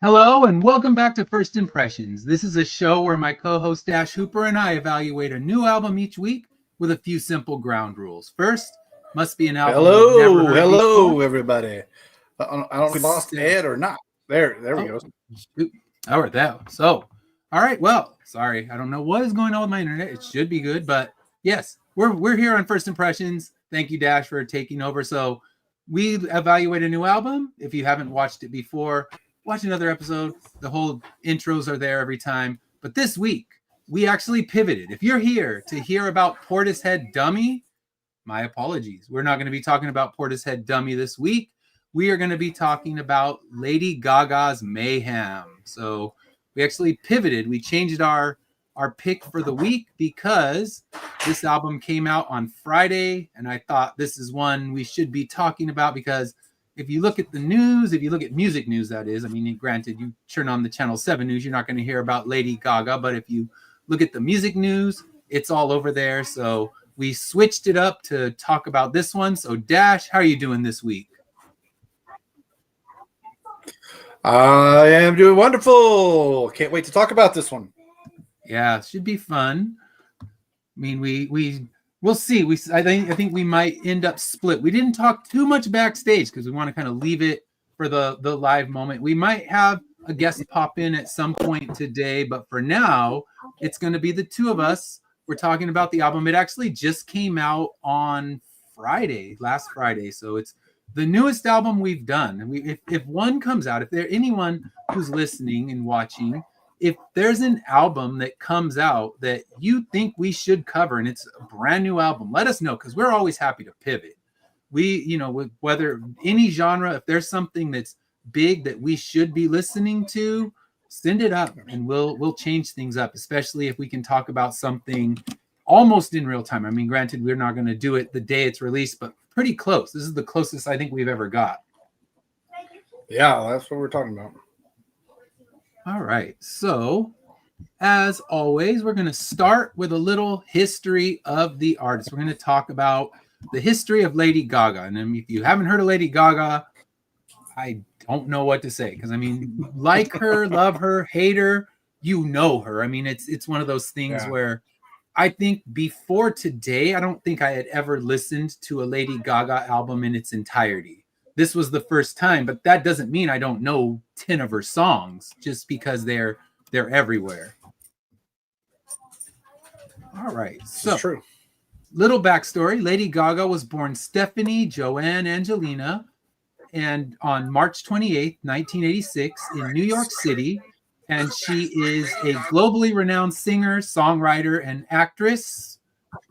Hello and welcome back to First Impressions. This is a show where my co-host Dash Hooper and I evaluate a new album each week with a few simple ground rules. First, must be an album you've never Hello, heard before. hello, everybody. I don't know if we lost Se- Ed or not. There we oh, go. shoot. All right, that. So, all right. Well, sorry, I don't know what is going on with my internet. It should be good, but yes, we're here on First Impressions. Thank you, Dash, for taking over. So, we evaluate a new album. If you haven't watched it before, watch another episode. The whole intros are there every time. But this week, we actually pivoted. If you're here to hear about Portishead Dummy, my apologies. We're not going to be talking about Portishead Dummy this week. We are going to be talking about Lady Gaga's Mayhem. So we actually pivoted. We changed our pick for the week because this album came out on Friday, and I thought this is one we should be talking about because if you look at the news, if you look at music news, that is, I mean, granted, you turn on the Channel 7 news, you're not going to hear about Lady Gaga, but if you look at the music news, it's all over there. So we switched it up to talk about this one. So Dash, how are you doing this week? I am doing wonderful. Can't wait to talk about this one. Yeah, should be fun. I mean, we'll see. I think we might end up split. We didn't talk too much backstage because we want to kind of leave it for the live moment. We might have a guest pop in at some point today, but for now, it's going to be the two of us. We're talking about the album. It actually just came out on last Friday. So it's the newest album we've done. And if one comes out, if there anyone who's listening and watching, if there's an album that comes out that you think we should cover and it's a brand new album, let us know because we're always happy to pivot. With whether any genre, if there's something that's big that we should be listening to, send it up and we'll change things up, especially if we can talk about something almost in real time. I mean, granted, we're not going to do it the day it's released, but pretty close. This is the closest I think we've ever got. Yeah, that's what we're talking about. All right. So, as always, we're going to start with a little history of the artist. We're going to talk about the history of Lady Gaga. And if you haven't heard of Lady Gaga, I don't know what to say because I mean, like her, love her, hate her, you know her. I mean, it's one of those things where I think before today, I don't think I had ever listened to a Lady Gaga album in its entirety. This was the first time, but that doesn't mean I don't know 10 of her songs just because they're everywhere. All right. So, true. Little backstory. Lady Gaga was born Stephanie Joanne Angelina and on March 28th, 1986 in New York City. And she is a globally renowned singer, songwriter, and actress.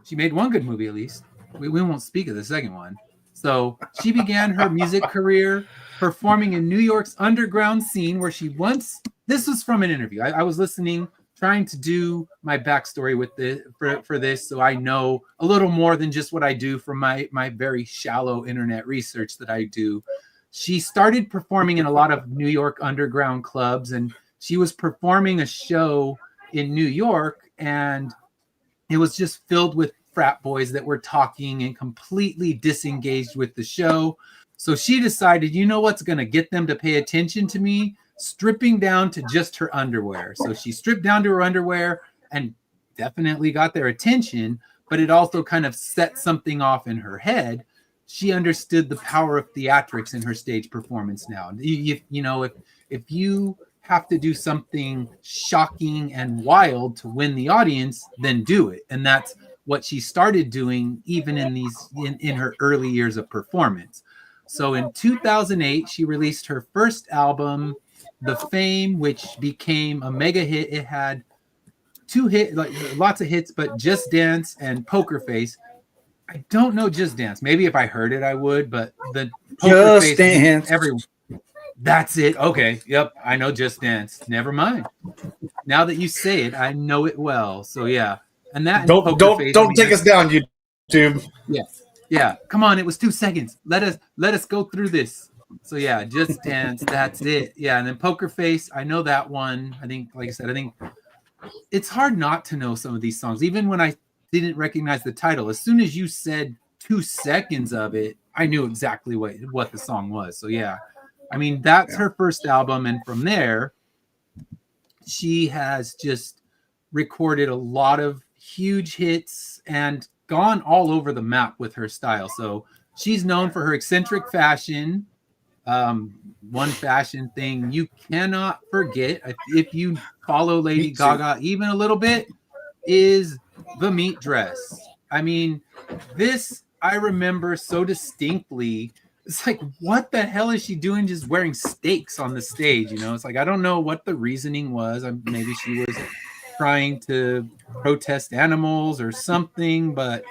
She made one good movie, at least. We won't speak of the second one. So she began her music career performing in New York's underground scene where she once, this was from an interview. I was listening, trying to do my backstory with for this so I know a little more than just what I do from my very shallow internet research that I do. She started performing in a lot of New York underground clubs, and she was performing a show in New York, and it was just filled with frat boys that were talking and completely disengaged with the show. So she decided, you know what's going to get them to pay attention to me? Stripping down to just her underwear. So she stripped down to her underwear and definitely got their attention, but it also kind of set something off in her head. She understood the power of theatrics in her stage performance now. If you have to do something shocking and wild to win the audience, then do it. And that's what she started doing even in her early years of performance. So in 2008, she released her first album, The Fame, which became a mega hit. It had lots of hits, but Just Dance and Poker Face. I don't know Just Dance. Maybe if I heard it, I would, but the Poker Just Face, Dance. everyone. That's it. Okay. Yep. I know Just Dance. Never mind. Now that you say it, I know it well. So yeah. And that Don't take us down, YouTube. Yeah. Yeah. Come on. It was 2 seconds. Let us go through this. So yeah, Just Dance. That's it. Yeah. And then Poker Face. I know that one. I think, like I said, I think it's hard not to know some of these songs, even when I didn't recognize the title. As soon as you said 2 seconds of it, I knew exactly what the song was. So yeah. I mean, that's her first album, and from there, she has just recorded a lot of huge hits and gone all over the map with her style. So she's known for her eccentric fashion. One fashion thing you cannot forget if you follow Lady Gaga even a little bit is the meat dress. I mean, this I remember so distinctly. It's like, what the hell is she doing just wearing steaks on the stage? It's like, I don't know what the reasoning was. Maybe she was trying to protest animals or something, but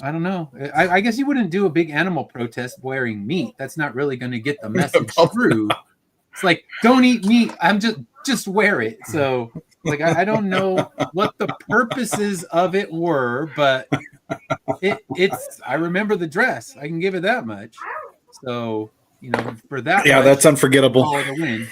I don't know. I guess you wouldn't do a big animal protest wearing meat. That's not really going to get the message through. It's like, don't eat meat. I'm just wear it. So like, I don't know what the purposes of it were, but it's I remember the dress. I can give it that much. So, for that. Yeah, that's unforgettable. The win.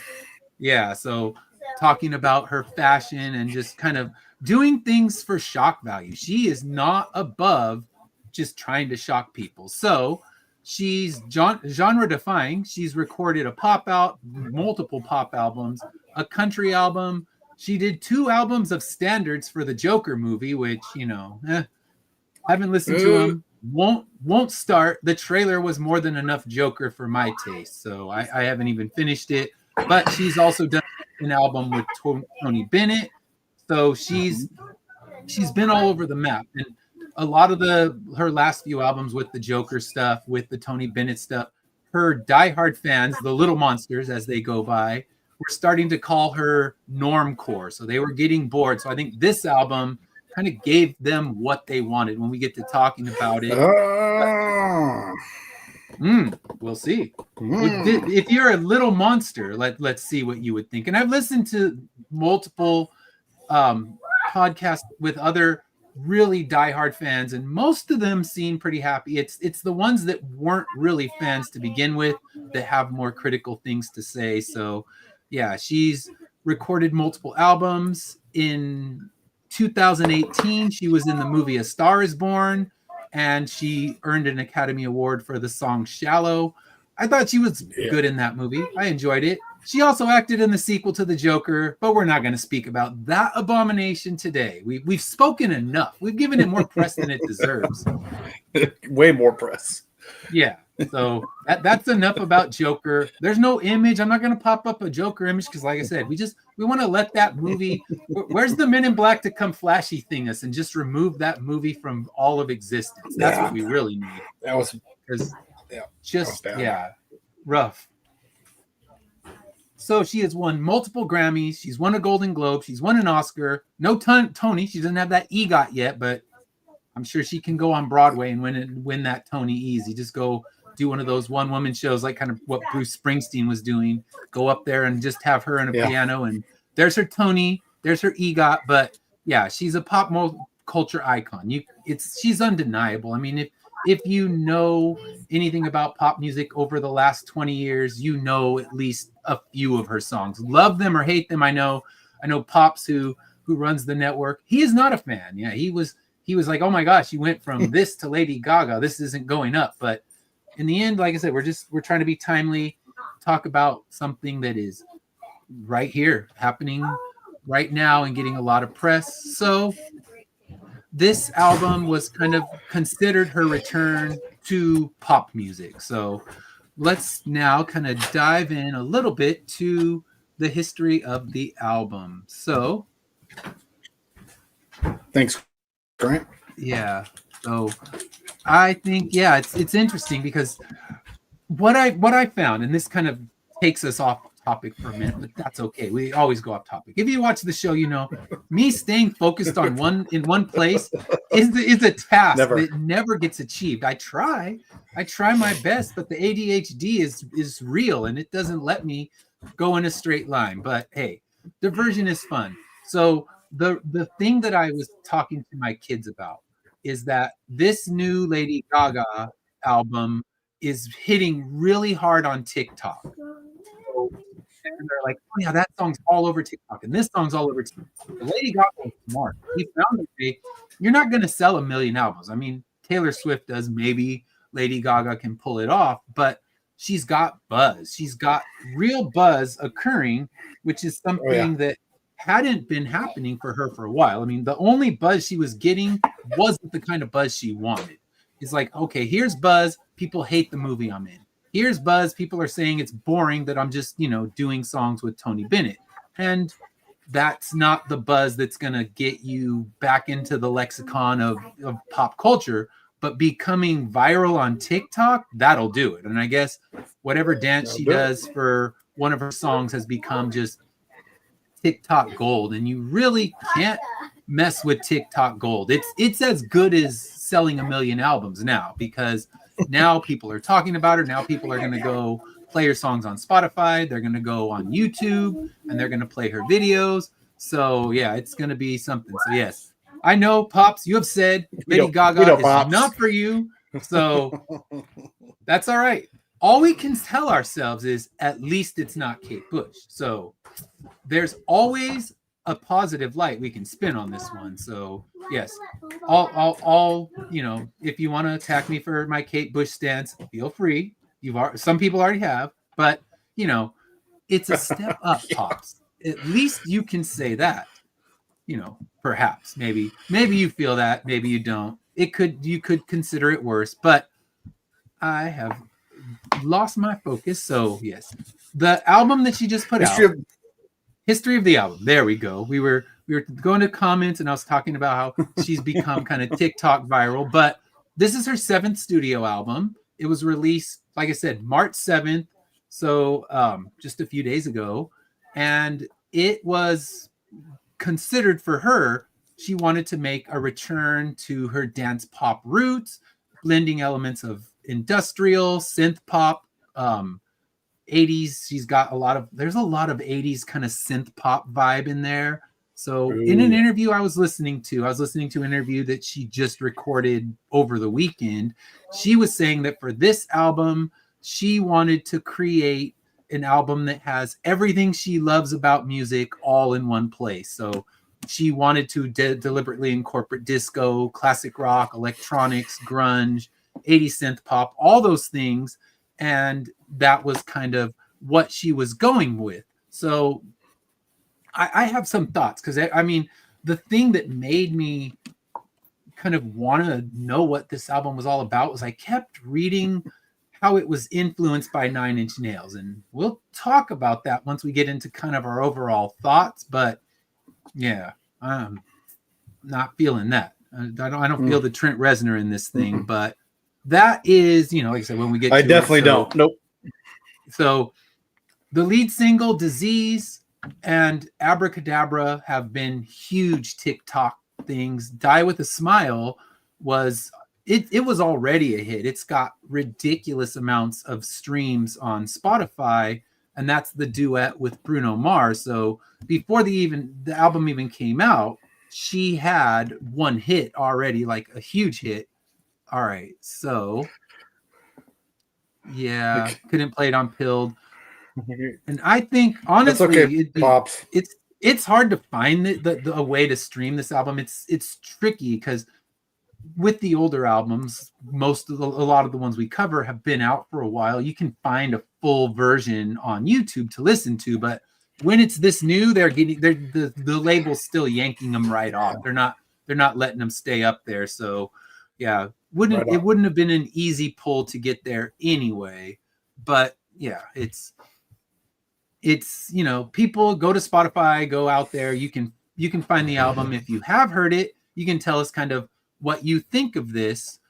Yeah. So talking about her fashion and just kind of doing things for shock value. She is not above just trying to shock people. So she's genre defying. She's recorded multiple pop albums, a country album. She did 2 albums of standards for the Joker movie, which, haven't listened to them. Won't start. The trailer was more than enough Joker for my taste, so I haven't even finished it. But she's also done an album with Tony Bennett, so she's been all over the map. And a lot of her last few albums with the Joker stuff, with the Tony Bennett stuff, her diehard fans, the Little Monsters as they go by, were starting to call her normcore. So they were getting bored. So I think this album kind of gave them what they wanted when we get to talking about it. We'll see. If you're a little monster, let's see what you would think. And I've listened to multiple podcasts with other really diehard fans, and most of them seem pretty happy. It's the ones that weren't really fans to begin with that have more critical things to say. So yeah, she's recorded multiple albums. In 2018, she was in the movie A Star Is Born, and she earned an Academy Award for the song Shallow. I thought she was good in that movie. I enjoyed it. She also acted in the sequel to The Joker, but we're not going to speak about that abomination today. We've spoken enough. We've given it more press than it deserves. Way more press. Yeah. So that's enough about Joker. There's no image. I'm not going to pop up a Joker image because, like I said, we want to let that movie. Where's the Men in Black to come flashy thing us and just remove that movie from all of existence? That's what we really need. That was rough. So she has won multiple Grammys. She's won a Golden Globe. She's won an Oscar. No Tony. She doesn't have that EGOT yet, but I'm sure she can go on Broadway and win that Tony easy. Just go do one of those one-woman shows, like kind of what Bruce Springsteen was doing. Go up there and just have her and a piano, and there's her Tony, there's her EGOT. But yeah, she's a pop culture icon. She's undeniable. I mean, if you know anything about pop music over the last 20 years, you know at least a few of her songs. Love them or hate them. I know Pops who runs the network. He is not a fan. Yeah, he was like, oh my gosh, you went from this to Lady Gaga. This isn't going up. But in the end, like I said, we're trying to be timely, talk about something that is right here, happening right now and getting a lot of press. So this album was kind of considered her return to pop music. So let's now kind of dive in a little bit to the history of the album. So thanks, Grant. Yeah. So I think, it's interesting because what I found, and this kind of takes us off topic for a minute, but that's okay. We always go off topic. If you watch the show, me staying focused on one place is a task that never gets achieved. I try my best, but the ADHD is real and it doesn't let me go in a straight line. But hey, diversion is fun. So the thing that I was talking to my kids about is that this new Lady Gaga album is hitting really hard on TikTok. So, and they're like, oh yeah, that song's all over TikTok, and this song's all over TikTok. Lady Gaga is smart. He found a way. You're not going to sell 1 million albums. I mean, Taylor Swift does. Maybe Lady Gaga can pull it off, but she's got buzz. She's got real buzz occurring, which is something that hadn't been happening for her for a while. I mean, the only buzz she was getting wasn't the kind of buzz she wanted. It's like, okay, here's buzz. People hate the movie I'm in. Here's buzz. People are saying it's boring that I'm just, doing songs with Tony Bennett. And that's not the buzz that's going to get you back into the lexicon of pop culture. But becoming viral on TikTok, that'll do it. And I guess whatever dance she does for one of her songs has become just TikTok gold, and you really can't mess with TikTok gold. It's as good as selling 1 million albums now, because now people are talking about her. Now people are going to go play her songs on Spotify. They're going to go on YouTube and they're going to play her videos. So yeah, it's going to be something. So yes, I know, Pops, you have said Lady Gaga is not for you. So that's all right. All we can tell ourselves is at least it's not Kate Bush. So there's always a positive light we can spin on this one. So yes, I'll if you want to attack me for my Kate Bush stance, feel free. Some people already have, but it's a step up, Pops. At least you can say that. Perhaps maybe you feel that, maybe you don't. You could consider it worse, but I have lost my focus. So yes, the album that she just put out. History of the album. There we go. We were going to comments, and I was talking about how she's become kind of TikTok viral. But this is her 7th studio album. It was released, like I said, March 7th, so just a few days ago, and it was considered for her. She wanted to make a return to her dance pop roots, blending elements of industrial synth pop. 80s, there's a lot of 80s kind of synth pop vibe in there. So in an interview I was listening to an interview that she just recorded over the weekend. She was saying that for this album, she wanted to create an album that has everything she loves about music all in one place. So she wanted to deliberately incorporate disco, classic rock, electronics, grunge, 80s synth pop, all those things. And that was kind of what she was going with. So I have some thoughts, because I mean, the thing that made me kind of want to know what this album was all about was I kept reading how it was influenced by Nine Inch Nails. And we'll talk about that once we get into kind of our overall thoughts. But yeah, I'm not feeling that. I don't feel the Trent Reznor in this thing, but that is, like I said, when we get to definitely don't. Nope. So the lead single, Disease, and Abracadabra have been huge TikTok things. Die with a Smile was already a hit. It's got ridiculous amounts of streams on Spotify, and that's the duet with Bruno Mars. So before the album even came out, she had one hit already, like a huge hit. All right, so yeah, couldn't play it on Pilled, and I think honestly, it's hard to find a way to stream this album. It's tricky because with the older albums, a lot of the ones we cover have been out for a while. You can find a full version on YouTube to listen to, but when it's this new, the label's still yanking them right off. They're not letting them stay up there. So yeah. It wouldn't have been an easy pull to get there anyway, but yeah, it's people go to Spotify, go out there, you can find the album. If you have heard it, you can tell us kind of what you think of this.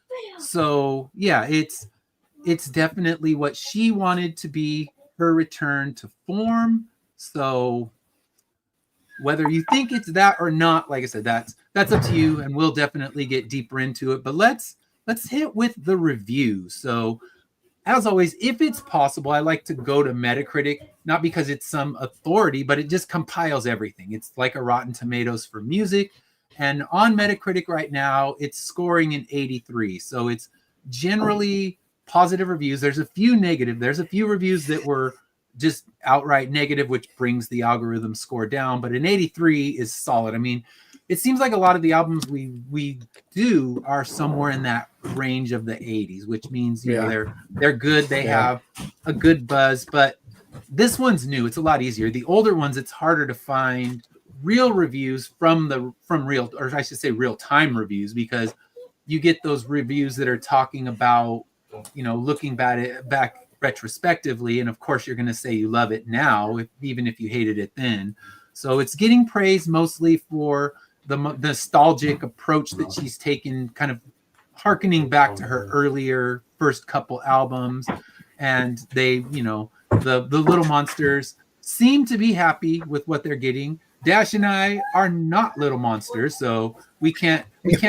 So yeah, it's definitely what she wanted to be her return to form. So whether you think it's that or not, like I said, that's up to you, and we'll definitely get deeper into it. But let's hit with the review. So as always, if it's possible, I like to go to Metacritic, not because it's some authority, but it just compiles everything. It's like a Rotten Tomatoes for music. And on Metacritic right now, it's scoring an 83. So it's generally positive reviews. There's a few negative. There's a few reviews that were just outright negative, which brings the algorithm score down. But an 83 is solid. I mean, it seems like a lot of the albums we do are somewhere in that range of the 80s, which means you know they're good, they have a good buzz, but this one's new. It's a lot easier. The older ones, it's harder to find real reviews from real, or I should say real time reviews, because you get those reviews that are talking about, you know, looking back retrospectively, and of course you're going to say you love it now, even if you hated it then. So it's getting praised mostly for the nostalgic approach that she's taken, kind of harkening back to her earlier first couple albums. And they, you know, the Little Monsters seem to be happy with what they're getting. Dash and I are not Little Monsters, so we can't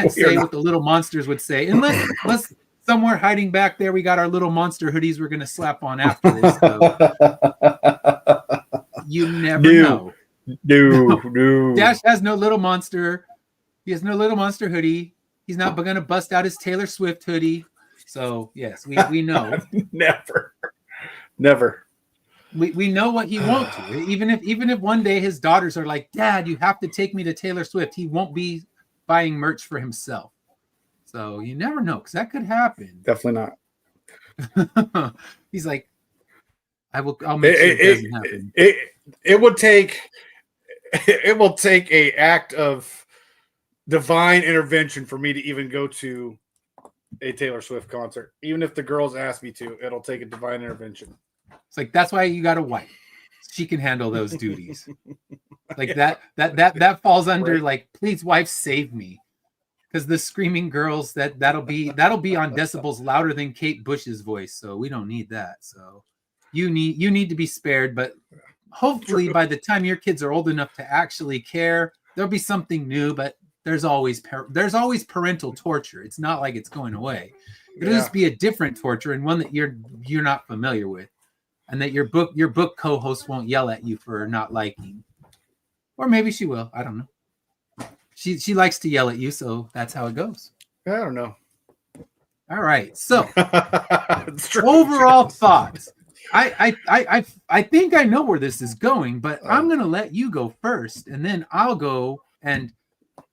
say what the Little Monsters would say, unless somewhere hiding back there we got our Little Monster hoodies we're gonna slap on after this. So you never know. No. Dash has no Little Monster. He has no Little Monster hoodie. He's not gonna bust out his Taylor Swift hoodie. So yes, we know. Never. We know what he won't do. Even if one day his daughters are like, Dad, you have to take me to Taylor Swift, he won't be buying merch for himself. So you never know, because that could happen. Definitely not. He's like, I'll make sure it doesn't happen. It will take a act of divine intervention for me to even go to a Taylor Swift concert. Even if the girls ask me to, it'll take a divine intervention. It's like, that's why you got a wife. She can handle those duties. Like that falls under like, please, wife, save me. Because the screaming girls, that'll be on decibels louder than Kate Bush's voice. So we don't need that. So you need to be spared. But hopefully by the time your kids are old enough to actually care, there'll be something new. But there's always parental torture. It's not like it's going away. It'll just be a different torture, and one that you're not familiar with, and that your book co-host won't yell at you for not liking. Or maybe she will. I don't know. She likes to yell at you, so that's how it goes. I don't know. All right. So overall thoughts. I think I know where this is going, but I'm gonna let you go first, and then I'll go and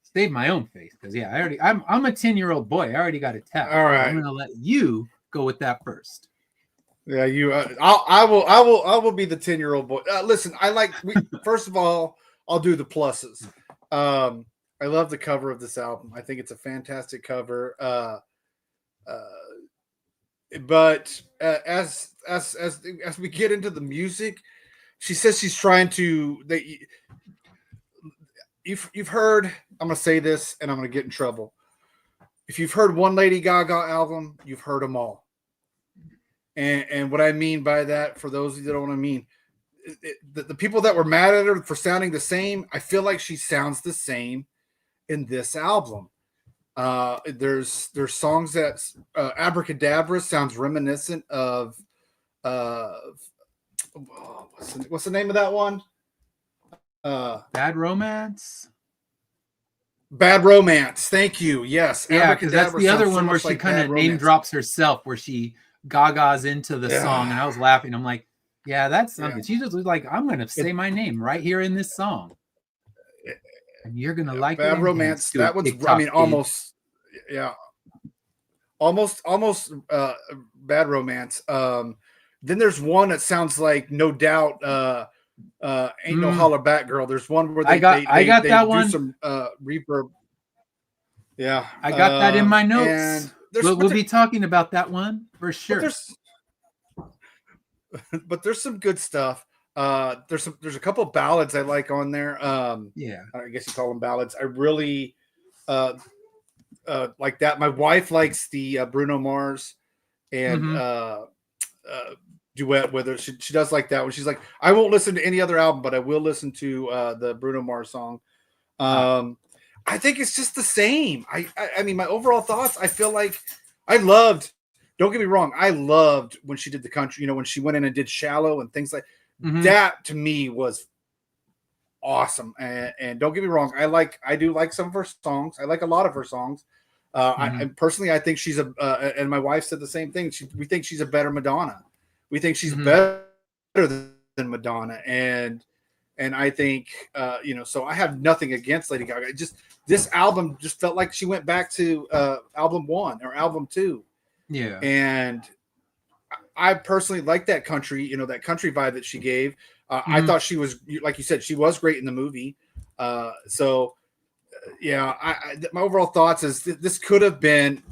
save my own face, because I'm a 10-year-old boy. I already got a tap. All right. I'm gonna let you go with that first. Yeah, you. I will be the 10-year-old boy. Listen, first of all, I'll do the pluses. I love the cover of this album. I think it's a fantastic cover. But as we get into the music, she says she's trying to. You've heard. I'm gonna say this, and I'm gonna get in trouble. If you've heard one Lady Gaga album, you've heard them all. And what I mean by that, for those of you that don't want to mean, the people that were mad at her for sounding the same, I feel like she sounds the same in this album. There's songs that Abracadabra sounds reminiscent of what's the name of that one? Bad Romance. Bad Romance. Thank you. Yes. Yeah, because that's the other one where she kind of name drops herself, where she Gaga's into the song, and I was laughing. I'm like, yeah, that's something. She just was like, I'm gonna say my name right here in this song, and you're gonna like Bad Romance. That one's, I mean, almost Bad Romance. Then there's one that sounds like No Doubt. Ain't No Holler Back Girl. There's one where they do one. Some reverb. Yeah, I got that in my notes. We'll be talking about that one for sure. But there's some good stuff. There's a couple ballads I like on there. I guess you call them ballads. I really like that. My wife likes the Bruno Mars and duet with her. She does like that one. She's like, I won't listen to any other album, but I will listen to the Bruno Mars song. I think it's just the same. I mean, my overall thoughts, I feel like don't get me wrong, I loved when she did the country, when she went in and did Shallow and things like that. To me was awesome. And don't get me wrong, I do like some of her songs. I like a lot of her songs. I personally, I think she's and my wife said the same thing. We think she's a better Madonna. We think she's better than Madonna. And And I think, so I have nothing against Lady Gaga. This album just felt like she went back to album 1 or album 2. Yeah. And I personally like that country, that country vibe that she gave. I thought she was, like you said, she was great in the movie. My overall thoughts is this could have been,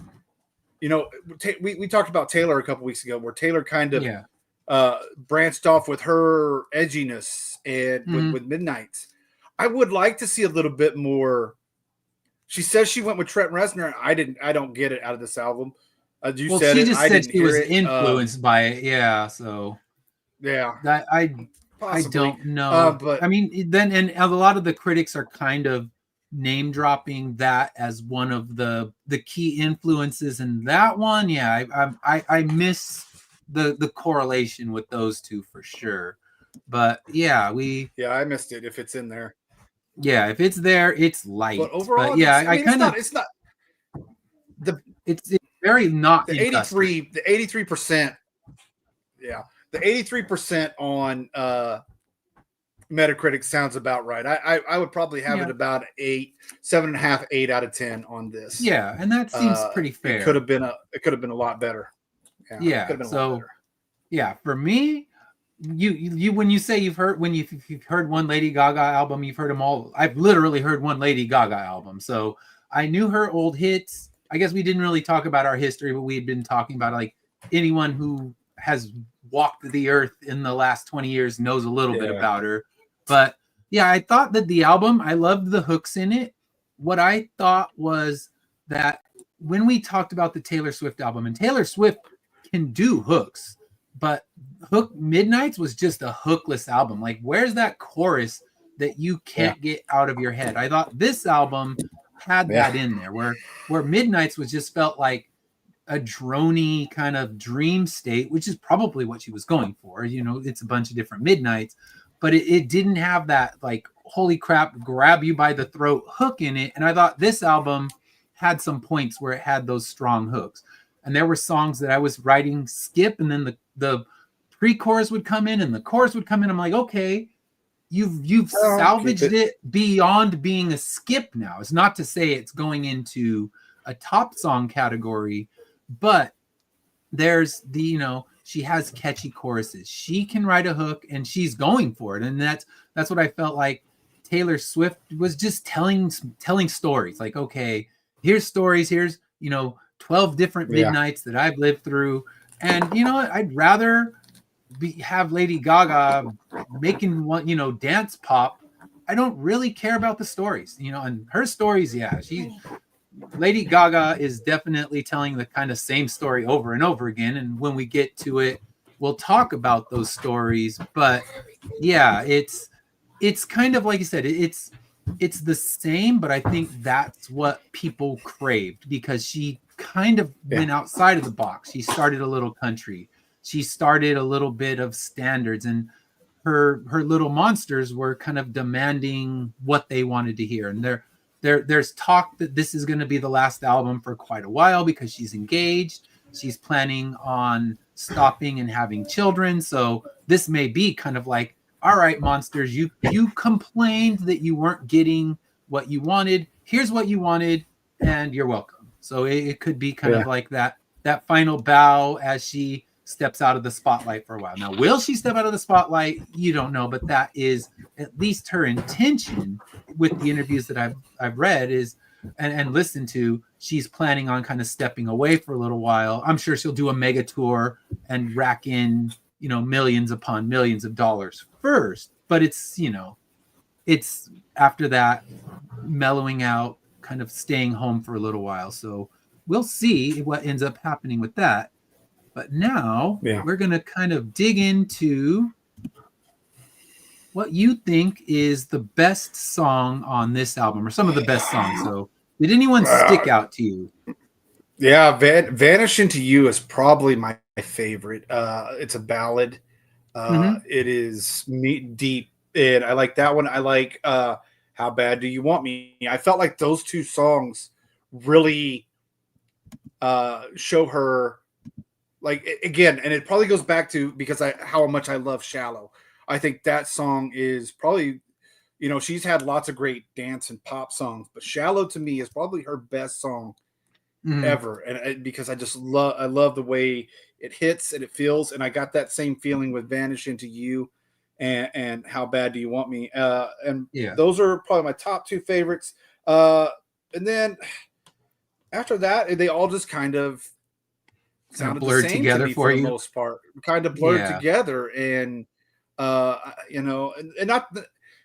we talked about Taylor a couple weeks ago, where Taylor kind of branched off with her edginess and with Midnights. I would like to see a little bit more. She says she went with Trent Reznor. I don't get it out of this album. She just said she was influenced by it. Yeah. So yeah, I don't know. But I mean, then, and a lot of the critics are kind of name dropping that as one of the key influences in that one. Yeah. I miss the correlation with those two for sure. But yeah, I missed it if it's in there. Yeah, if it's there, it's light. But overall, it's very not the 83%. Yeah, the 83% on Metacritic sounds about right. I would probably have it about 7.5, 8 out of 10 on this. Yeah, and that seems pretty fair. It could have been a lot better. Yeah. It could have been a lot better. Yeah, for me, you when you say you've heard one Lady Gaga album, you've heard them all. I've literally heard one Lady Gaga album, so I knew her old hits. I guess we didn't really talk about our history, but we had been talking about like anyone who has walked the earth in the last 20 years knows a little bit about her. But yeah, I thought that the album, I loved the hooks in it. What I thought was that when we talked about the Taylor Swift album, and Taylor Swift can do hooks, but Midnights was just a hookless album. Like, where's that chorus that you can't get out of your head? I thought this album had that in there, where Midnights was just felt like a drony kind of dream state, which is probably what she was going for. It's a bunch of different midnights, but it didn't have that like, holy crap, grab you by the throat hook in it. And I thought this album had some points where it had those strong hooks. And there were songs that I was writing skip, and then the pre-chorus would come in and the chorus would come in. I'm like, okay, you've salvaged it beyond being a skip now. It's not to say it's going into a top song category, but there's she has catchy choruses. She can write a hook and she's going for it. And that's what I felt like Taylor Swift was just telling stories. Like, okay, here's stories. Here's, 12 different midnights that I've lived through. And I'd rather have Lady Gaga making one, dance pop. I don't really care about the stories, and her stories. Yeah. Lady Gaga is definitely telling the kind of same story over and over again. And when we get to it, we'll talk about those stories. But yeah, it's kind of like you said, it's the same, but I think that's what people craved, because she kind of went outside of the box. She started a little country. She started a little bit of standards, and her little monsters were kind of demanding what they wanted to hear. And there's talk that this is going to be the last album for quite a while, because she's engaged. She's planning on stopping and having children. So this may be kind of like, all right, monsters, you complained that you weren't getting what you wanted. Here's what you wanted, and you're welcome. So it could be kind of like that final bow as she steps out of the spotlight for a while. Now, will she step out of the spotlight? You don't know, but that is at least her intention with the interviews that I've read is and listened to. She's planning on kind of stepping away for a little while. I'm sure she'll do a mega tour and rack in, millions upon millions of dollars first, but it's after that mellowing out, kind of staying home for a little while. So we'll see what ends up happening with that. But now we're going to kind of dig into what you think is the best song on this album, or some of the best songs. So did anyone stick out to you? Yeah, Vanish Into You is probably my favorite. It's a ballad. It is deep, and I like that one. I like How Bad Do You Want Me? I felt like those two songs really show her, like, again, and it probably goes back to how much I love Shallow. I think that song is probably, you know, she's had lots of great dance and pop songs, but "Shallow" to me is probably her best song ever, and because I love the way it hits and it feels, and I got that same feeling with "Vanish Into You" and "How Bad Do You Want Me," and Yeah. those are probably my top two favorites. And then after that, they all just kind of Kind of sounded the blurred same to together me for for the you. most part, kind of blurred Yeah. together, and you know, and not.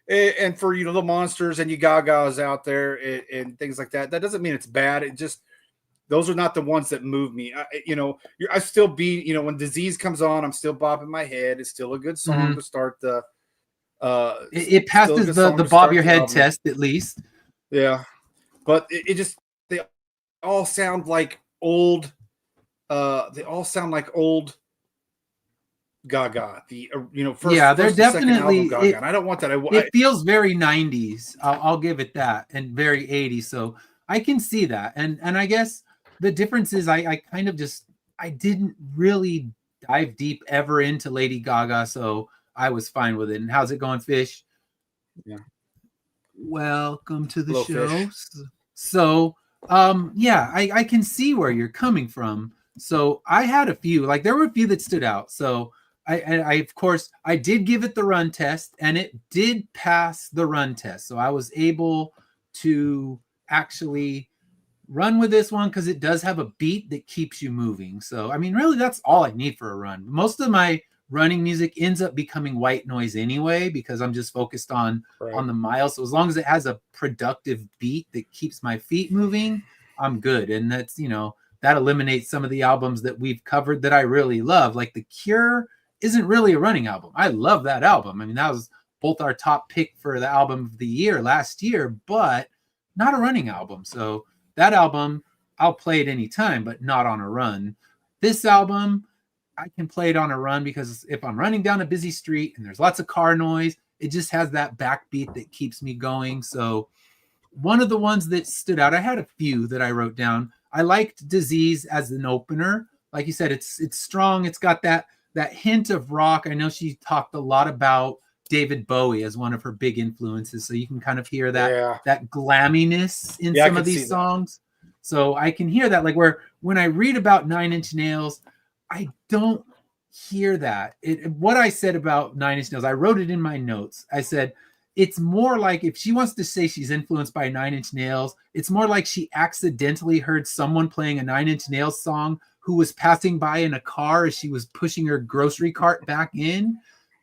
And for, you know, the monsters and you Gagas out there and things like that, that doesn't mean it's bad. It just, those are not the ones that move me. You know, I still be, you know, when "Disease" comes on, I'm still bopping my head. It's still a good song Mhm. to start the, It still a passes good the song the to bob start your the head album. test at least. Yeah, but it just, they all sound like old. They all sound like old Gaga. The you know, Yeah, they're first and second definitely album Gaga, and I don't want that. it feels very 90s. I'll give it that, and very 80s. So I can see that. And I guess the difference is I kind of just I didn't really dive deep ever into Lady Gaga, so I was fine with it. And how's it going, Fish? Yeah, Welcome to the Hello show. Fish. So yeah, I can see where you're coming from. So I had a few, like there were a few that stood out. So I of course I did give it the run test, and it did pass the run test. So I was able to actually run with this one because it does have a beat that keeps you moving. So I mean, really, that's all I need for a run. Most of my running music ends up becoming white noise anyway because I'm just focused Right. on the miles. So as long as it has a productive beat that keeps my feet moving, I'm good. And that's, you know, that eliminates some of the albums that we've covered that I really love. Like The Cure isn't really a running album. I love that album. I mean, that was both our top pick for the album of the year last year, but not a running album. So that album, I'll play it anytime, but not on a run. This album, I can play it on a run because if I'm running down a busy street and there's lots of car noise, it just has that backbeat that keeps me going. So one of the ones that stood out, I had a few that I wrote down. I liked "Disease" as an opener. Like you said, it's strong. It's got that hint of rock. I know she talked a lot about David Bowie as one of her big influences, so you can kind of hear Yeah. that glamminess in Yeah, I some of could see these that. songs. So I can hear that. Like where when I read about Nine Inch Nails, I don't hear that. What I said about Nine Inch Nails, I wrote it in my notes. I said it's more like if she wants to say she's influenced by Nine Inch Nails, it's more like she accidentally heard someone playing a Nine Inch Nails song who was passing by in a car as she was pushing her grocery cart back in.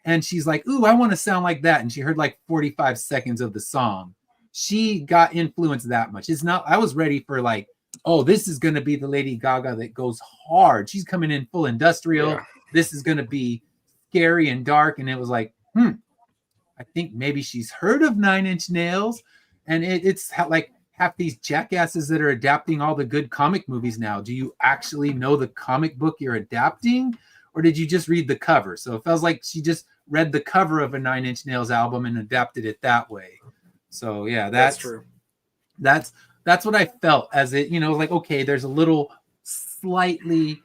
And she's like, ooh, I want to sound like that. And she heard like 45 seconds of the song. She got influenced that much. It's not, I was ready for like, oh, this is going to be the Lady Gaga that goes hard. She's coming in full industrial. Yeah. This is going to be scary and dark. And it was like, I think maybe she's heard of Nine Inch Nails, and it's like half these jackasses that are adapting all the good comic movies now. Do you actually know the comic book you're adapting, or did you just read the cover? So it feels like she just read the cover of a Nine Inch Nails album and adapted it that way. So yeah, That's true. that's that's what I felt as it, you know, like okay, there's a little slightly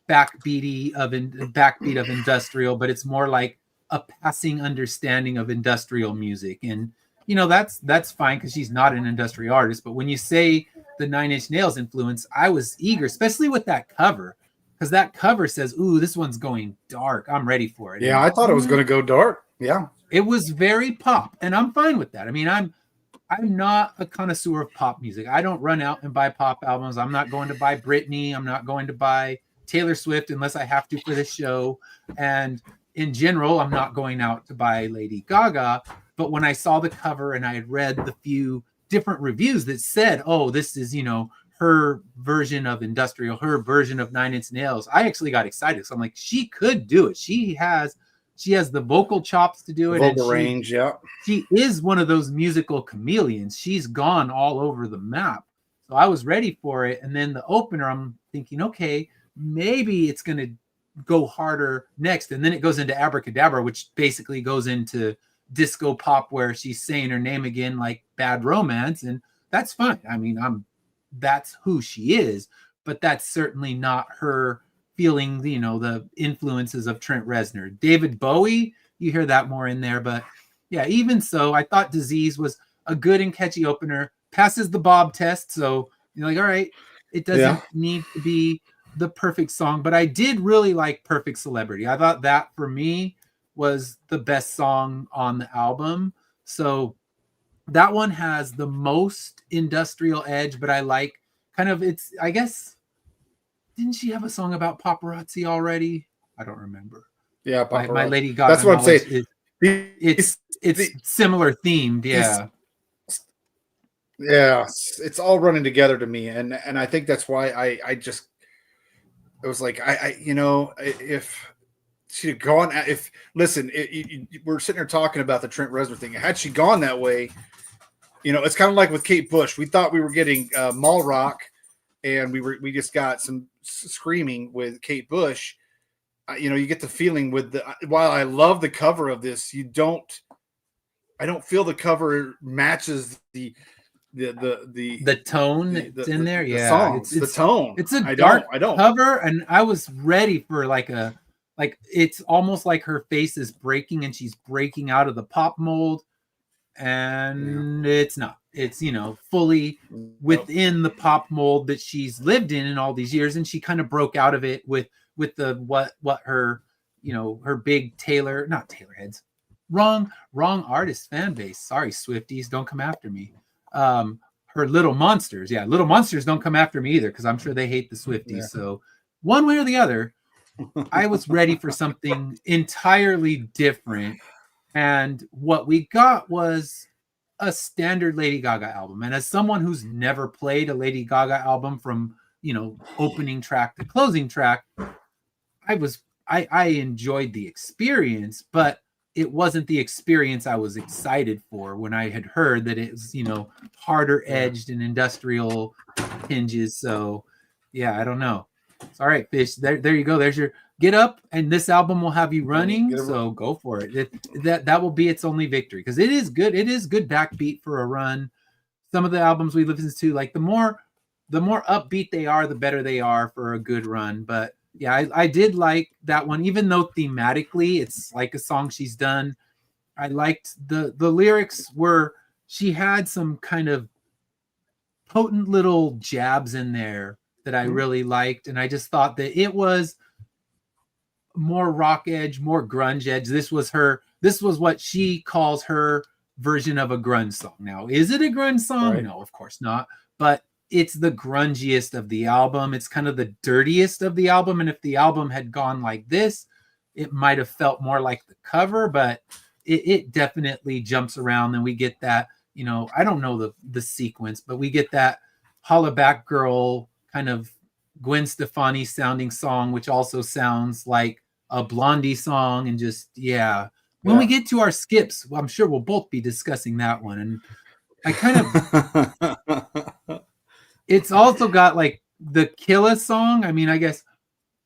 backbeat of industrial, but it's more like a passing understanding of industrial music. And you know, that's fine because she's not an industrial artist. But when you say the Nine Inch Nails influence, I was eager, especially with that cover, because that cover says, "Ooh, this one's going dark. I'm ready for it." Yeah, And I thought it was going to go dark. Yeah. it was very pop, and I'm fine with that. I mean, I'm not a connoisseur of pop music. I don't run out and buy pop albums. I'm not going to buy Britney. I'm not going to buy Taylor Swift unless I have to for the show. And in general, I'm not going out to buy Lady Gaga. But when I saw the cover and I had read the few different reviews that said, oh, this is, you know, her version of industrial, her version of Nine Inch Nails, I actually got excited. So I'm like, she could do it. She has the vocal chops to do The it, and vocal range. Yeah. she is one of those musical chameleons. She's gone all over the map. So I was ready for it. And then the opener, I'm thinking, okay, maybe it's going to go harder next. And then it goes into Abracadabra, which basically goes into disco pop where she's saying her name again, like Bad Romance. And that's fine. I mean, that's who she is, but that's certainly not her feeling, you know, the influences of Trent Reznor. David Bowie, you hear that more in there. But yeah, even so, I thought Disease was a good and catchy opener, passes the Bob test. So you're like, all right, it doesn't need to be the perfect song, but I did really like Perfect Celebrity. I thought that for me was the best song on the album. So that one has the most industrial edge, but I like kind of it's, I guess, didn't she have a song about paparazzi already? I don't remember. Yeah, My paparazzi. Lady Gaga That's what I'm knowledge saying. it's similar themed, yeah. Yeah, it's all running together to me, and I think that's why I just it was like you know, if she'd gone, if listen, we're sitting here talking about the Trent Reznor thing. Had she gone that way, you know, it's kind of like with Kate Bush. We thought we were getting mall rock, and we just got some screaming with Kate Bush. You know, you get the feeling with the while I love the cover of this, I don't feel the cover matches the tone that's in there. the Yeah, songs, the tone. It's a I dark don't. cover, and I was ready for like it's almost like her face is breaking and she's breaking out of the pop mold, and it's not. It's, you know, fully within the pop mold that she's lived in all these years, and she kind of broke out of it with the what her, you know, her big not Taylor heads. Wrong artist fan base. Sorry, Swifties, don't come after me. Her Little Monsters. Yeah, Little Monsters don't come after me either, because I'm sure they hate the Swifties. Yeah. So one way or the other, I was ready for something entirely different. And what we got was a standard Lady Gaga album. And as someone who's never played a Lady Gaga album from, you know, opening track to closing track, I enjoyed the experience, but it wasn't the experience I was excited for when I had heard that it was, you know, harder edged and industrial hinges. So yeah, I don't know. It's all right, Fish. There you go. There's your Get Up, and this album will have you running. So go for it. That will be its only victory, because it is good. It is good backbeat for a run. Some of the albums we listen to, like the more upbeat they are, the better they are for a good run. But yeah, I did like that one, even though thematically it's like a song she's done. I liked the lyrics were, she had some kind of potent little jabs in there that I really liked. And I just thought that it was more rock edge, more grunge edge. This was what she calls her version of a grunge song. Now, is it a grunge song? Right. No, of course not. But it's the grungiest of the album. It's kind of the dirtiest of the album. And if the album had gone like this, it might have felt more like the cover, but it definitely jumps around. And we get that, you know, I don't know the sequence, but we get that Holla Back Girl kind of Gwen Stefani sounding song, which also sounds like a Blondie song. And just, when we get to our skips, I'm sure we'll both be discussing that one. And I kind of, it's also got like the Killa song. I mean, I guess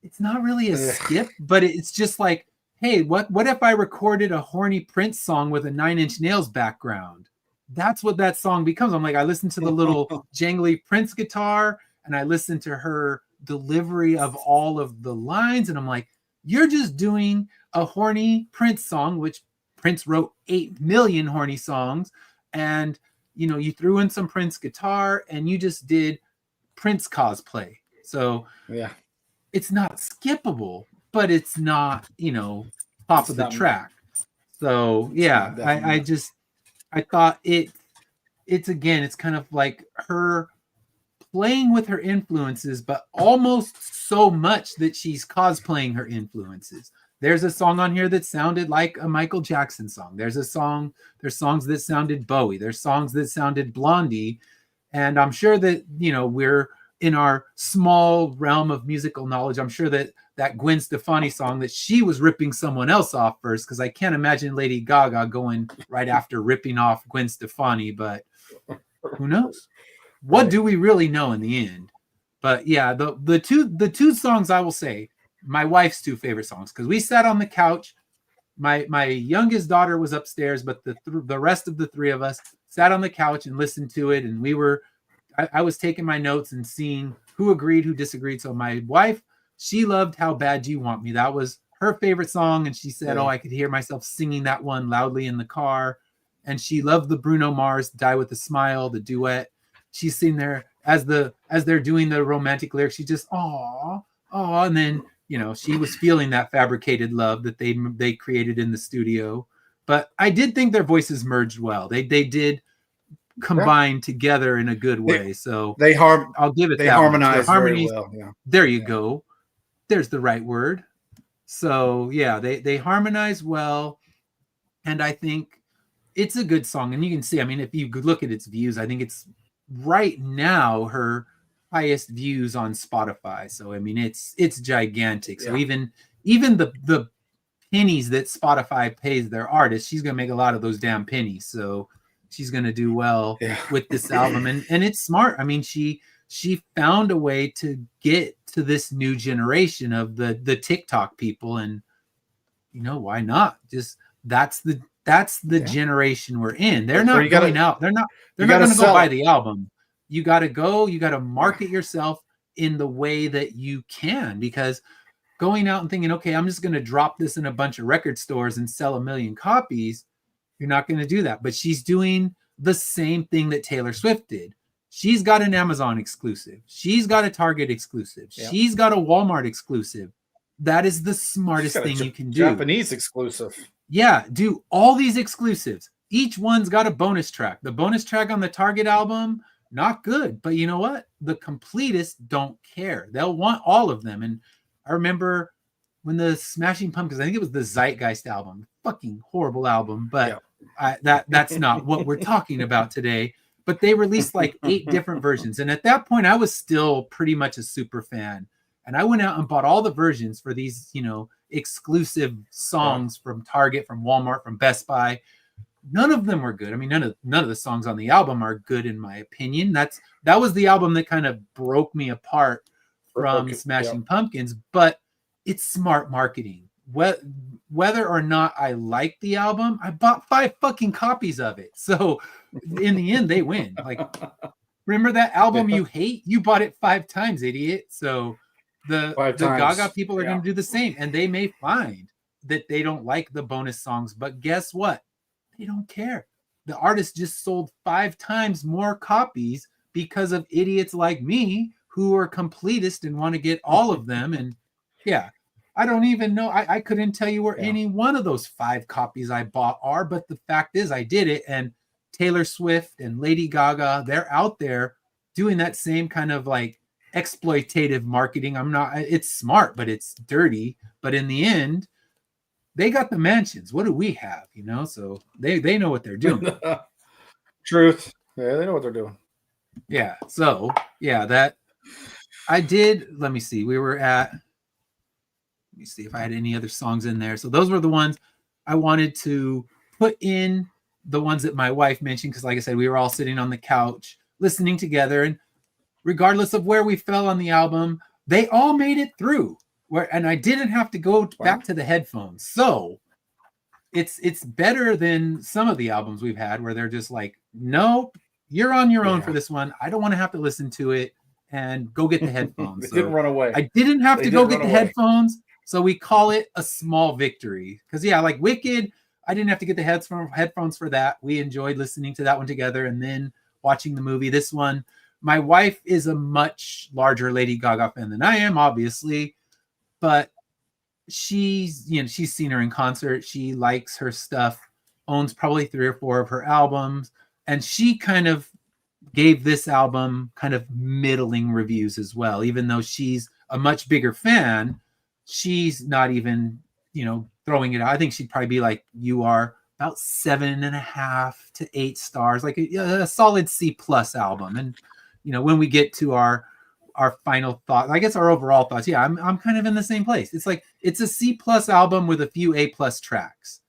it's not really a skip, but it's just like, hey, what if I recorded a horny Prince song with a 9 Inch Nails background? That's what that song becomes. I'm like, I listen to the little jangly Prince guitar, and I listen to her delivery of all of the lines, and I'm like, you're just doing a horny Prince song, which Prince wrote 8 million horny songs, and you know, you threw in some Prince guitar and you just did Prince cosplay. So it's not skippable, but it's not, you know, top of the track. So I thought it's again, it's kind of like her playing with her influences, but almost so much that she's cosplaying her influences. There's a song on here that sounded like a Michael Jackson song. There's songs that sounded Bowie. There's songs that sounded Blondie. And I'm sure that, you know, we're in our small realm of musical knowledge. I'm sure that Gwen Stefani song, that she was ripping someone else off first, because I can't imagine Lady Gaga going right after ripping off Gwen Stefani, but who knows? What do we really know in the end? But yeah, the two songs I will say, my wife's two favorite songs, because we sat on the couch. My youngest daughter was upstairs, but the rest of the three of us sat on the couch and listened to it. And I was taking my notes and seeing who agreed, who disagreed. So my wife, she loved How Bad Do You Want Me. That was her favorite song, and she said, Yeah. "Oh, I could hear myself singing that one loudly in the car." And she loved the Bruno Mars "Die with a Smile," the duet. She's sitting there as they're doing the romantic lyrics. She just "Aw, aw," and then she was feeling that fabricated love that they created in the studio. But I did think their voices merged well. They did combine together in a good way. So I'll give it they that harmonize much. very well. Yeah. There you go. There's the right word. So yeah, they harmonize well, and I think it's a good song. And you can see, I mean, if you look at its views, I think it's right now her highest views on Spotify. So I mean, it's gigantic. So even the pennies that Spotify pays their artists, she's gonna make a lot of those damn pennies. So she's gonna do well with this album, and it's smart. I mean, she found a way to get to this new generation of the TikTok people, and why not? Just that's the generation we're in. They're not going out. They're not going to go buy the album. You got to market yourself in the way that you can, because going out and thinking, okay, I'm just going to drop this in a bunch of record stores and sell 1 million copies, you're not going to do that. But she's doing the same thing that Taylor Swift did. She's got an Amazon exclusive. She's got a Target exclusive. She's got a Walmart exclusive. That is the smartest thing you can do. Japanese exclusive. Yeah, do all these exclusives. Each one's got a bonus track. The bonus track on the Target album, not good. But you know what? The completists don't care. They'll want all of them. And I remember when the Smashing Pumpkins, I think it was the Zeitgeist album, fucking horrible album, but that's not what we're talking about today. But they released like 8 different versions. And at that point, I was still pretty much a super fan. And I went out and bought all the versions for these, exclusive songs from Target, from Walmart, from Best Buy. None of them were good. I mean, none of the songs on the album are good, in my opinion. That was the album that kind of broke me apart from Smashing Pumpkins, but it's smart marketing. Whether or not I like the album, I bought 5 fucking copies of it. So in the end, they win. Like, remember that album you hate? You bought it 5 times, idiot. So the Gaga people are going to do the same, and they may find that they don't like the bonus songs, but guess what? They don't care. The artist just sold 5 times more copies because of idiots like me who are completist and want to get all of them. And I don't even know. I couldn't tell you where any one of those 5 copies I bought are, but the fact is I did it. And Taylor Swift and Lady Gaga, they're out there doing that same kind of like exploitative marketing. It's smart, but it's dirty. But in the end, they got the mansions. What do we have? So they know what they're doing. Truth. Yeah, they know what they're doing. Yeah. So that I did. Let me see. Let me see if I had any other songs in there. So those were the ones I wanted to put in, the ones that my wife mentioned, because like I said, we were all sitting on the couch listening together, and regardless of where we fell on the album, they all made it through. And I didn't have to go back to the headphones. So it's better than some of the albums we've had where they're just like, nope, you're on your own for this one. I don't want to have to listen to it, and go get the headphones. Didn't run away. I didn't have to go get the headphones. So we call it a small victory. Because like Wicked, I didn't have to get the headphones for that. We enjoyed listening to that one together and then watching the movie. This one, my wife is a much larger Lady Gaga fan than I am, obviously. But she's seen her in concert. She likes her stuff, owns probably 3 or 4 of her albums. And she kind of gave this album kind of middling reviews as well. Even though she's a much bigger fan, she's not even, throwing it out. I think she'd probably be like you are, about 7.5 to 8 stars, like a solid C+ album. And, when we get to our final thought, I guess our overall thoughts, I'm kind of in the same place. It's like, it's a C+ album with a few A+ tracks,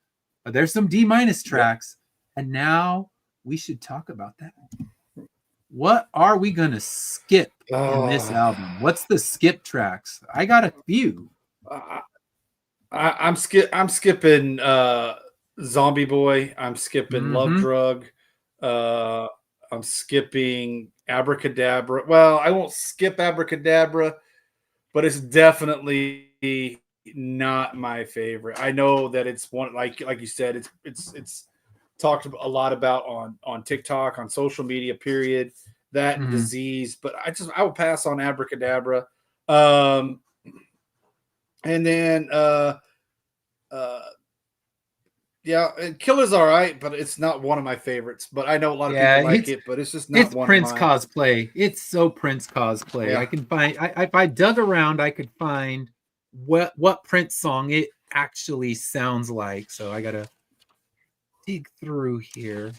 but there's some D- tracks. And now we should talk about that. What are we going to skip in this album? What's the skip tracks? I got a few. I'm skipping Zombie Boy. I'm skipping Love Drug. I'm skipping Abracadabra. Well, I won't skip Abracadabra, but it's definitely not my favorite. I know that it's one, like you said, it's talked a lot about on TikTok, on social media, period, that and Mhm. disease, but I will pass on Abracadabra. Um and then uh yeah, and Killer's all right, but it's not one of my favorites. But I know a lot of Yeah, people like it, but it's just not it's one of Prince mine. cosplay. It's so Prince cosplay. I Yeah. can find if I dug around, I could find what Prince song it actually sounds like. So I gotta dig through here.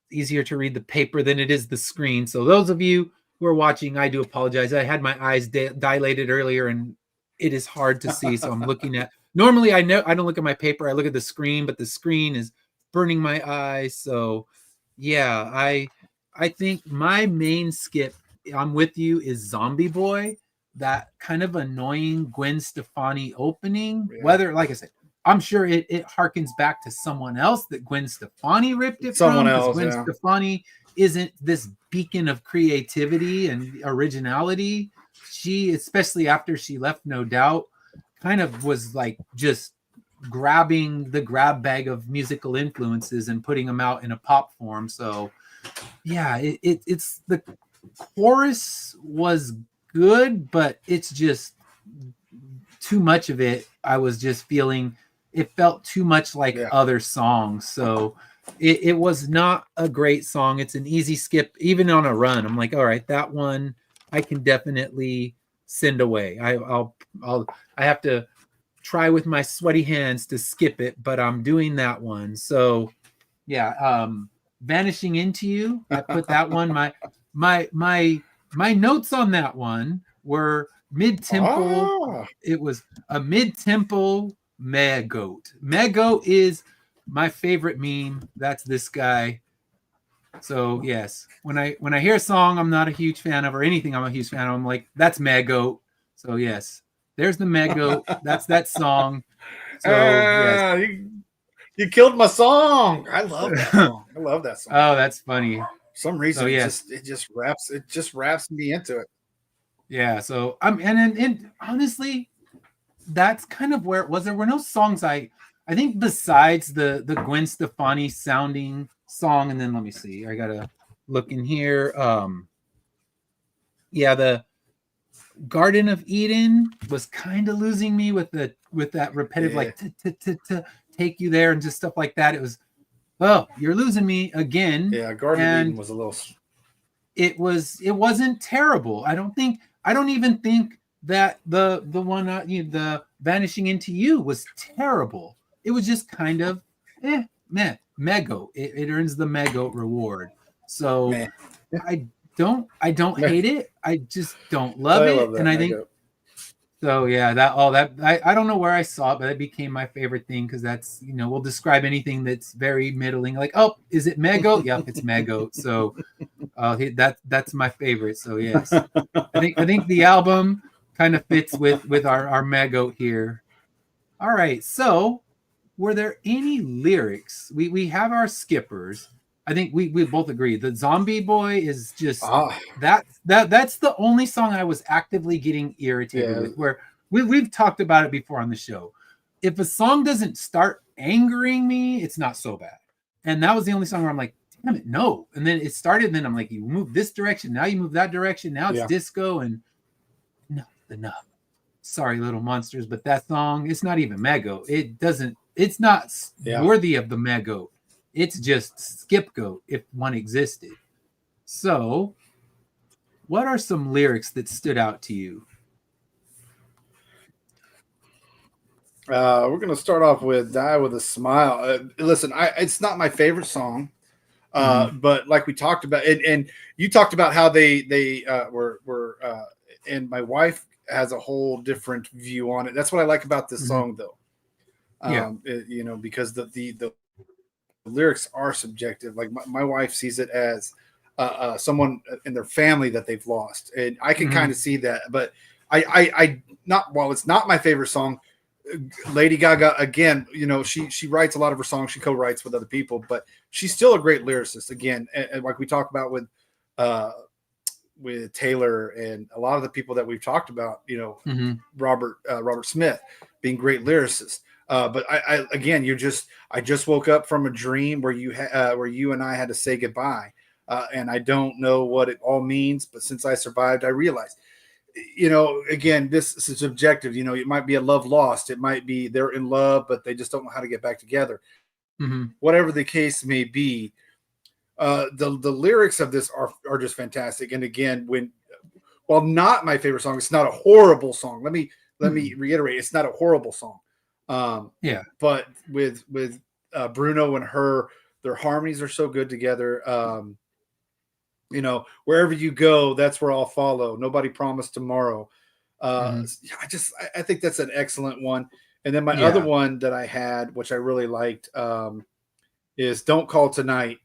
It's easier to read the paper than it is the screen. So those of you who are watching, I do apologize. I had my eyes dilated earlier, and it is hard to see. So I'm looking at. Normally, I know I don't look at my paper. I look at the screen, but the screen is burning my eyes. So yeah, I think my main skip. I'm with you. Is Zombie Boy, that kind of annoying Gwen Stefani opening? Yeah. Whether, like I said, I'm sure it harkens back to someone else that Gwen Stefani ripped it Someone from, because else, Gwen yeah. Stefani isn't this beacon of creativity and originality. She, especially after she left No Doubt, kind of was like just grabbing the grab bag of musical influences and putting them out in a pop form. So yeah, it's the chorus was good, but it's just too much of it. I was just feeling it felt too much like Yeah. other songs. So it was not a great song. It's an easy skip, even on a run. I'm like, all right, that one I can definitely send away. I have to try with my sweaty hands to skip it, but I'm doing that one. So yeah, Vanishing Into You, I put that one. My notes on that one were mid-tempo. Ah, It was a mid-tempo Megoat. Megoat is my favorite meme. That's this guy. So yes, when I hear a song I'm not a huge fan of, or anything I'm a huge fan of, I'm like, that's Megoat. So yes, there's the Megoat. That's that song. So yes. you killed my song. I love that song. I love that song. Oh, that's funny. For some So reason, yes, it just wraps me into it. yeah. So and honestly, that's kind of where it was. There were no songs I think besides the Gwen Stefani sounding song, and then let me see. I gotta look in here. Yeah, the Garden of Eden was kind of losing me with that repetitive Yeah. like to take you there and just stuff like that. It was, oh, you're losing me again. Yeah, Garden of Eden And was a little. it wasn't terrible. I don't even think that the one the Vanishing Into You was terrible. It was just kind of meh, Mego. It earns the Mego reward. So Meh. I don't Meh. hate it. I just don't love I it. love that And I think Mego. so yeah, I don't know where I saw it, but it became my favorite thing because that's, we'll describe anything that's very middling. Like, oh, is it Mego? Yep, it's Mego. So that's my favorite. So yes, I think the album kind of fits with our Mego here. All right, so were there any lyrics? We have our skippers. I think we both agree the Zombie Boy is just Ah, that's the only song I was actively getting irritated yeah, with. Where we've talked about it before on the show. If a song doesn't start angering me, it's not so bad. And that was the only song where I'm like, damn it, no. And then it started, and then I'm like, you move this direction, now you move that direction, now it's yeah. disco, and no, enough. Sorry, Little Monsters, but that song, it's not even Mego. It's not Yeah. worthy of the Mego. It's just Scapegoat if one existed. So, what are some lyrics that stood out to you? We're gonna start off with "Die with a Smile." Listen, it's not my favorite song, Mm-hmm. but like we talked about, and you talked about how they were, and my wife has a whole different view on it. That's what I like about this Mm-hmm. song, though. Yeah. Because the lyrics are subjective. Like my wife sees it as someone in their family that they've lost, and I can Mm-hmm. kind of see that. But I not while it's not my favorite song. Lady Gaga, again, she writes a lot of her songs. She co-writes with other people, but she's still a great lyricist. Again, and like we talk about with Taylor and a lot of the people that we've talked about, Robert Smith being great lyricists. But I again, I just woke up from a dream where you and I had to say goodbye, and I don't know what it all means. But since I survived, I realized, again, this is subjective. It might be a love lost. It might be they're in love, but they just don't know how to get back together. Mm-hmm. Whatever the case may be, the lyrics of this are just fantastic. And again, while not my favorite song, it's not a horrible song. Let me reiterate, it's not a horrible song. But with Bruno and her, their harmonies are so good together. Wherever you go, that's where I'll follow. Nobody promised tomorrow. I think that's an excellent one. And then my other one that I had, which I really liked, is Don't Call Tonight.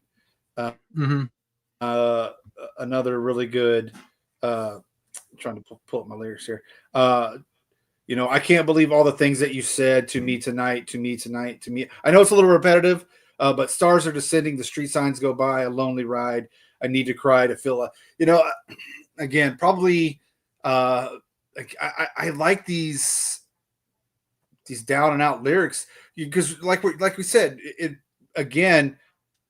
Another really good, I'm trying to pull up my lyrics here. I can't believe all the things that you said to me tonight, to me tonight, to me. I know it's a little repetitive, but stars are descending. The street signs go by, a lonely ride. I need to cry to feel again, probably, I like these down and out lyrics because like we said, it again,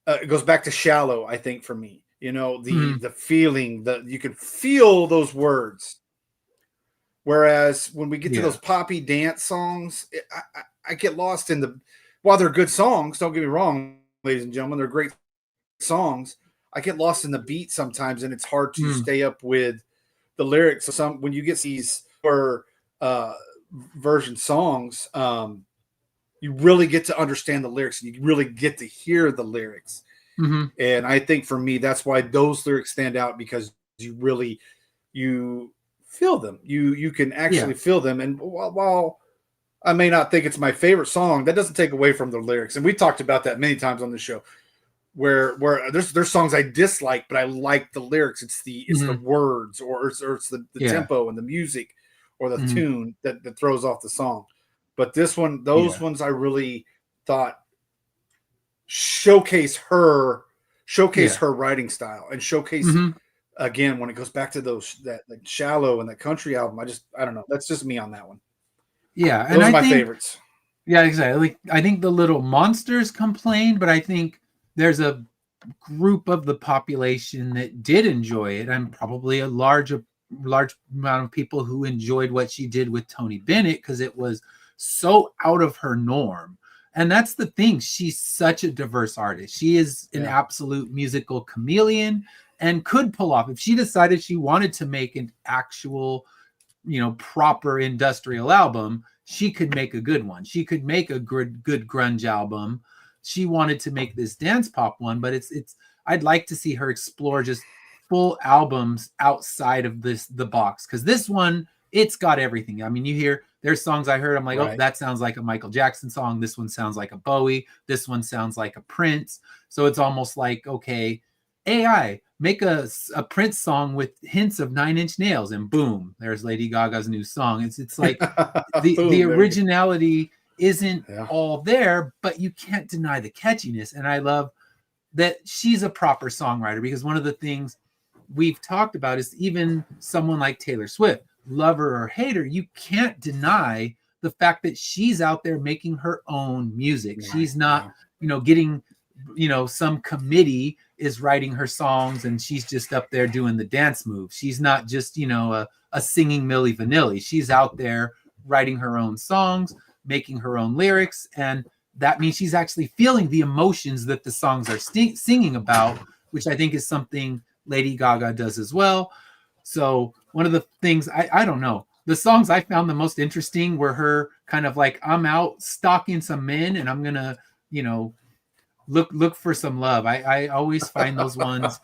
it goes back to Shallow. I think for me, the feeling that you can feel those words. Whereas when we get to those poppy dance songs, I get lost in while they're good songs, don't get me wrong, ladies and gentlemen, they're great songs. I get lost in the beat sometimes, and it's hard to stay up with the lyrics. So when you get these version songs, you really get to understand the lyrics, and you really get to hear the lyrics. Mm-hmm. And I think for me, that's why those lyrics stand out, because you feel them. You can actually feel them. And while I may not think it's my favorite song, that doesn't take away from the lyrics. And we talked about that many times on the show, where there's songs I dislike, but I like the lyrics. It's the words, or it's the tempo and the music, or the tune that throws off the song. But those ones I really thought showcase her writing style, and showcase again, when it goes back to that Shallow and that country album. I don't know. That's just me on that one. Yeah. Those are my favorites. Yeah, exactly. I think the Little Monsters complained, but I think there's a group of the population that did enjoy it, and probably a large amount of people who enjoyed what she did with Tony Bennett, because it was so out of her norm. And that's the thing. She's such a diverse artist. She is an absolute musical chameleon, and could pull off, if she decided she wanted to make an actual, proper industrial album, she could make a good one. She could make a good grunge album. She wanted to make this dance pop one, but I'd like to see her explore just full albums outside of the box, because this one, it's got everything. I mean, there's songs I heard, I'm like, oh, that sounds like a Michael Jackson song. This one sounds like a Bowie. This one sounds like a Prince. So it's almost like, okay, AI, make a Prince song with hints of Nine Inch Nails, and boom, there's Lady Gaga's new song. It's like the originality isn't all there, but you can't deny the catchiness. And I love that she's a proper songwriter, because one of the things we've talked about is even someone like Taylor Swift, lover or hater, you can't deny the fact that she's out there making her own music. She's not, getting, some committee is writing her songs and she's just up there doing the dance moves. She's not just, a singing Milli Vanilli. She's out there writing her own songs, making her own lyrics. And that means she's actually feeling the emotions that the songs are singing about, which I think is something Lady Gaga does as well. So one of the things, I don't know, the songs I found the most interesting were her kind of like, I'm out stalking some men and I'm going to, look for some love. I always find those ones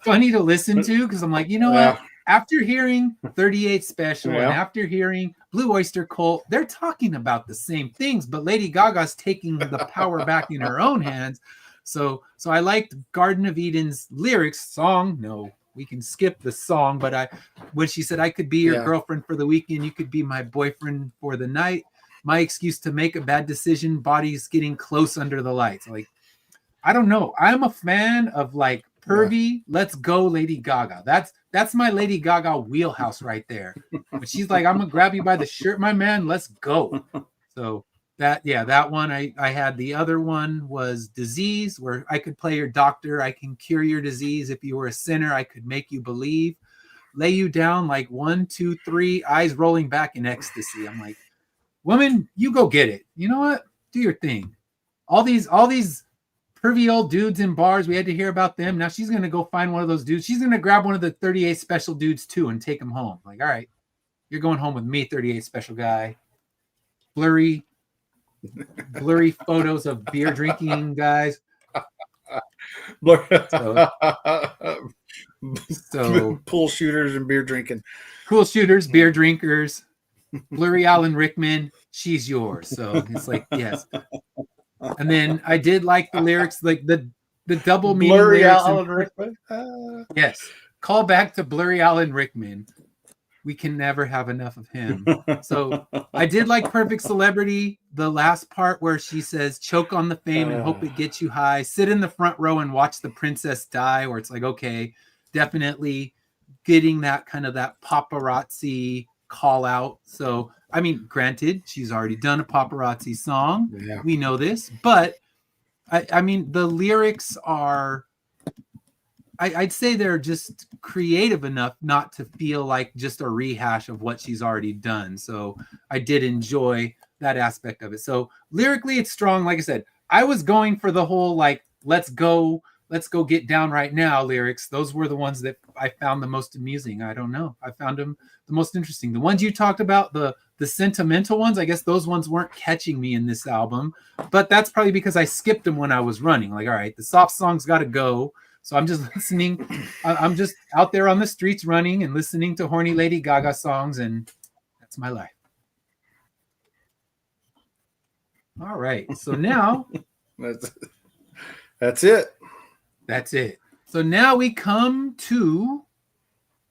funny to listen to, because I'm like, what? After hearing 38 Special and after hearing Blue Oyster Cult, they're talking about the same things, but Lady Gaga's taking the power back in her own hands. So I liked Garden of Eden's lyrics song. No, we can skip the song, but when she said, I could be your girlfriend for the weekend, you could be my boyfriend for the night. My excuse to make a bad decision, body's getting close under the lights. Like, I don't know. I'm a fan of like pervy, let's go Lady Gaga. That's my Lady Gaga wheelhouse right there. But she's like, I'm gonna grab you by the shirt, my man, let's go. So that one I had. The other one was Disease, where I could play your doctor. I can cure your disease. If you were a sinner, I could make you believe. Lay you down like 1, 2, 3, eyes rolling back in ecstasy. I'm like, woman, you go get it. You know what? Do your thing. All these pervy old dudes in bars, we had to hear about them. Now she's gonna go find one of those dudes. She's gonna grab one of the 38 special dudes too and take them home. Like, all right, you're going home with me, 38 special guy. Blurry photos of beer drinking guys. So pool shooters and beer drinking. Pool shooters, beer drinkers. Blurry Alan Rickman, she's yours. So it's like, yes. And then I did like the lyrics, like the double meaning Blurry lyrics. Alan Rickman. Yes. Call back to Blurry Alan Rickman. We can never have enough of him. So I did like Perfect Celebrity, the last part where she says, choke on the fame and hope it gets you high. Sit in the front row and watch the princess die, where it's like, okay, definitely getting that kind of that paparazzi call out. So, I mean, granted, she's already done a paparazzi song. Yeah. We know this, but I mean, the lyrics are, I'd say they're just creative enough not to feel like just a rehash of what she's already done. So I did enjoy that aspect of it. So lyrically, it's strong. Like I said, I was going for the whole, like, let's go get down right now lyrics. Those were the ones that I found the most amusing. I don't know. I found them the most interesting. The ones you talked about, the sentimental ones, I guess those ones weren't catching me in this album, but that's probably because I skipped them when I was running. Like, all right, the soft songs got to go. So I'm just listening. I'm just out there on the streets running and listening to horny Lady Gaga songs, and that's my life. All right. So now that's it. That's it. So now we come to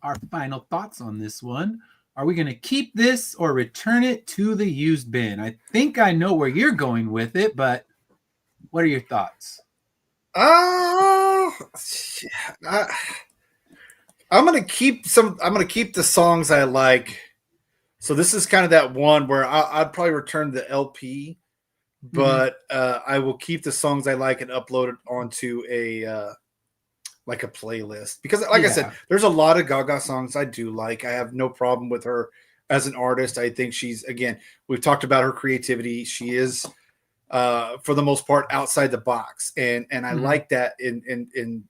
our final thoughts on this one. Are we going to keep this or return it to the used bin? I think I know where you're going with it, but what are your thoughts? I'm gonna keep the songs I like. So this is kind of that one where I'd probably return the LP, but I will keep the songs I like and upload it onto a like a playlist, because like I said, there's a lot of Gaga songs I do like. I have no problem with her as an artist. I think she's, again, we've talked about her creativity. She is for the most part outside the box, and I like that in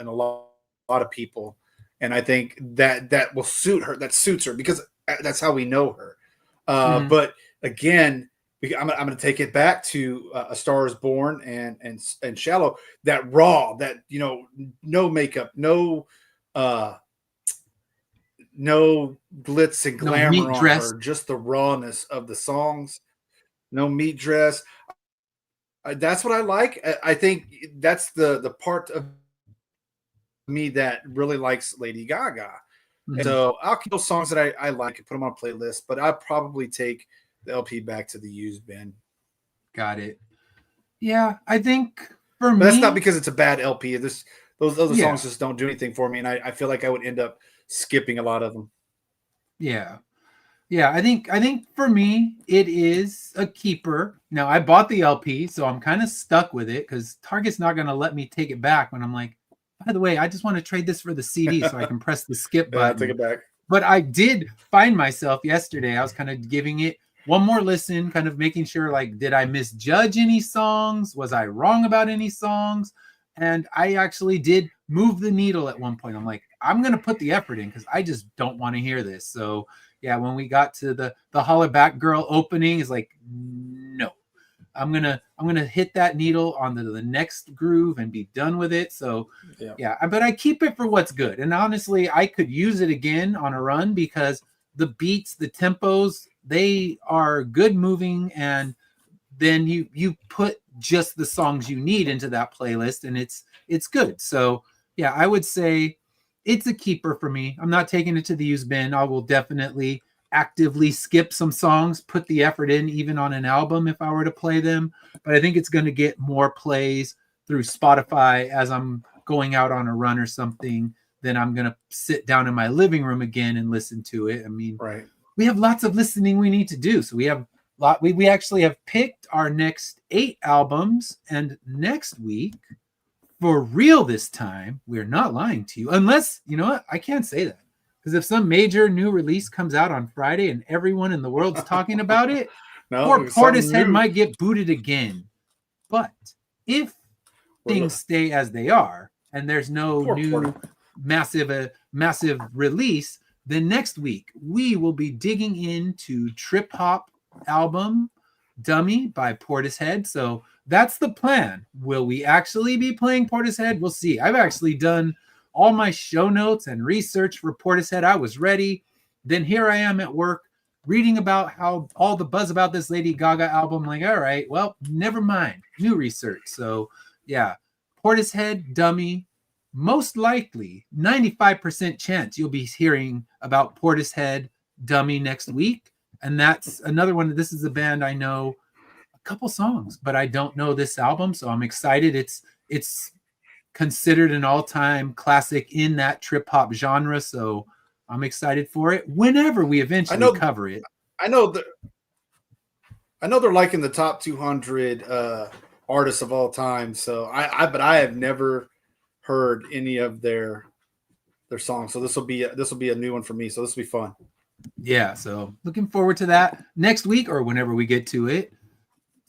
a lot of people, and I think that will suit her. That suits her because that's how we know her. But again, I'm going to take it back to A Star Is Born and Shallow. That raw, that, you know, no makeup, no glitz and glamour on her, just the rawness of the songs. No meat dress. That's what I like. I think that's the part of me that really likes Lady Gaga. And so I'll keep those songs that I like and put them on a playlist, but I'll probably take the LP back to the used bin. Got it. Yeah, I think for me, that's not because it's a bad LP. Those other songs just don't do anything for me, and I feel like I would end up skipping a lot of them. Yeah. I think for me it is a keeper. Now I bought the LP, so I'm kind of stuck with it because Target's not going to let me take it back when I'm like, by the way, I just want to trade this for the CD so I can press the skip button. Take it back. But I did find myself yesterday. I was kind of giving it one more listen, kind of making sure, like, did I misjudge any songs? Was I wrong about any songs? And I actually did move the needle at one point. I'm like, I'm going to put the effort in because I just don't want to hear this. So yeah, when we got to the Holler Back Girl opening, is like, no, I'm gonna hit that needle on the next groove and be done with it. So yeah, but I keep it for what's good. And honestly, I could use it again on a run because the beats, the tempos, they are good moving, and then you put just the songs you need into that playlist, and it's good. So yeah, I would say it's a keeper for me. I'm not taking it to the used bin. I will definitely actively skip some songs, put the effort in, even on an album if I were to play them. But I think it's going to get more plays through Spotify as I'm going out on a run or something, then I'm going to sit down in my living room again and listen to it. I mean, Right. we have lots of listening we need to do. So we have we actually have picked our next 8 albums, and next week, for real this time, we're not lying to you, unless, you know what, I can't say that, because if some major new release comes out on Friday and everyone in the world's talking about it, poor Portishead might get booted again. But if things stay as they are and there's no new massive release, then next week we will be digging into Trip Hop album Dummy by Portishead. So that's the plan. Will we actually be playing Portishead? We'll see. I've actually done all my show notes and research for Portishead. I was ready. Then here I am at work reading about how all the buzz about this Lady Gaga album. Like, all right, well, never mind. New research. So yeah, Portishead, Dummy. Most likely 95% chance you'll be hearing about Portishead, Dummy next week. And that's another one. This is a band I know a couple songs, but I don't know this album, so I'm excited. It's considered an all-time classic in that trip hop genre, so I'm excited for it whenever we eventually cover it. I know they're like in the top 200 artists of all time. So but I have never heard any of their songs. So this will be a new one for me. So this will be fun. Yeah, so looking forward to that next week or whenever we get to it,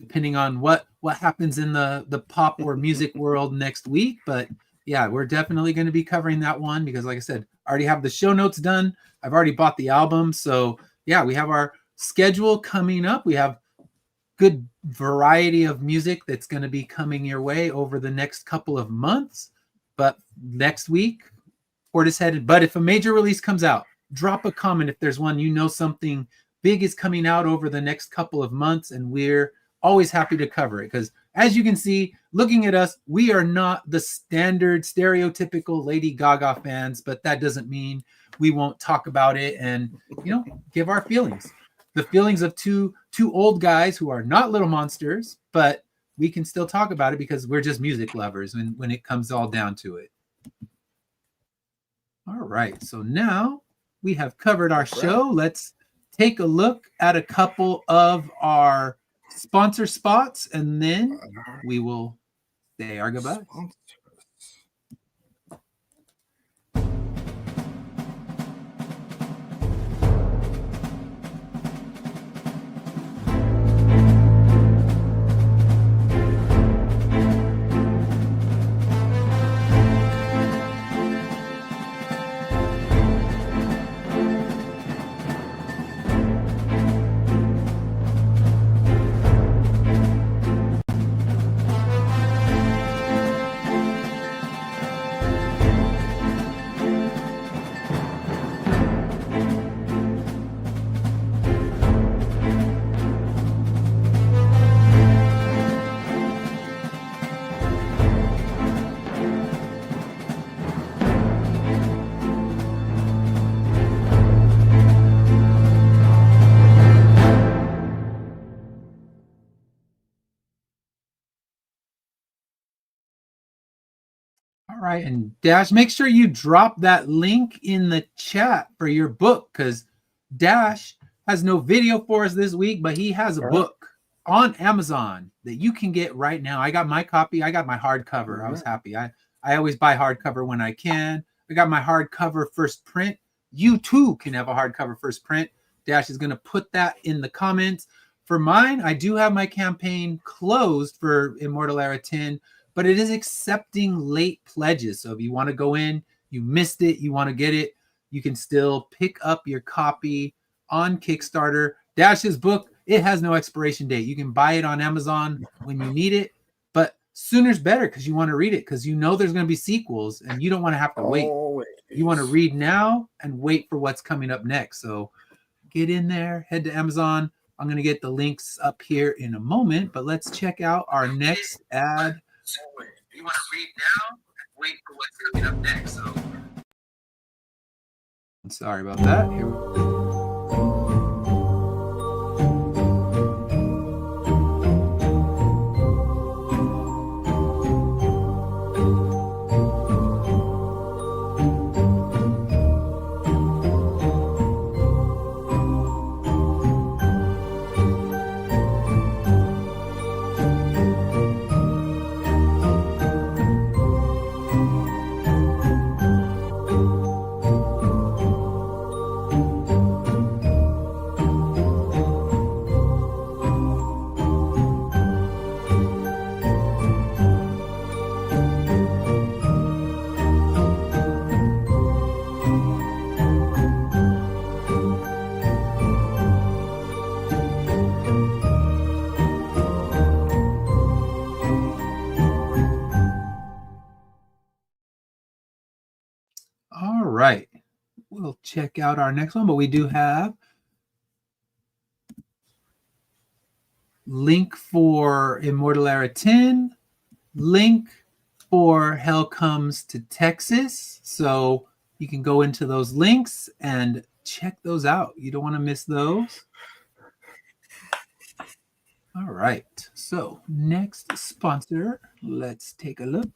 depending on what happens in the pop or music world next week. But yeah, we're definitely going to be covering that one because, like I said, I already have the show notes done. I've already bought the album. So yeah, we have our schedule coming up. We have good variety of music that's going to be coming your way over the next couple of months. But next week, Portishead. But if a major release comes out, drop a comment if there's one, you know, something big is coming out over the next couple of months, and we're always happy to cover it because, as you can see, looking at us, we are not the standard stereotypical Lady Gaga fans, but that doesn't mean we won't talk about it and, you know, give our feelings. The feelings of two old guys who are not little monsters, but we can still talk about it because we're just music lovers when it comes all down to it. All right, so now we have covered our show. Let's take a look at a couple of our sponsor spots, and then we will say our goodbyes. All right, and Dash, make sure you drop that link in the chat for your book because Dash has no video for us this week, but he has a book on Amazon that you can get right now. I got my copy. I got my hardcover. I was happy. I always buy hardcover when I can. I got my hardcover first print. You too can have a hardcover first print. Dash is going to put that in the comments. For mine, I do have my campaign closed for Immortal Era 10, but it is accepting late pledges. So if you want to go in, you missed it, you want to get it, you can still pick up your copy on Kickstarter. Dash's book, it has no expiration date. You can buy it on Amazon when you need it, but sooner's better because you want to read it because you know there's going to be sequels and you don't want to have to wait. You want to read now and wait for what's coming up next. So get in there, head to Amazon. I'm going to get the links up here in a moment, but let's check out our next ad. You want to read now and wait for what's coming up next. So sorry about that. Here we go. right. We'll check out our next one, but we do have link for Immortal Era 10, link for Hell Comes to Texas. So you can go into those links and check those out. You don't want to miss those. All right. So next sponsor, let's take a look.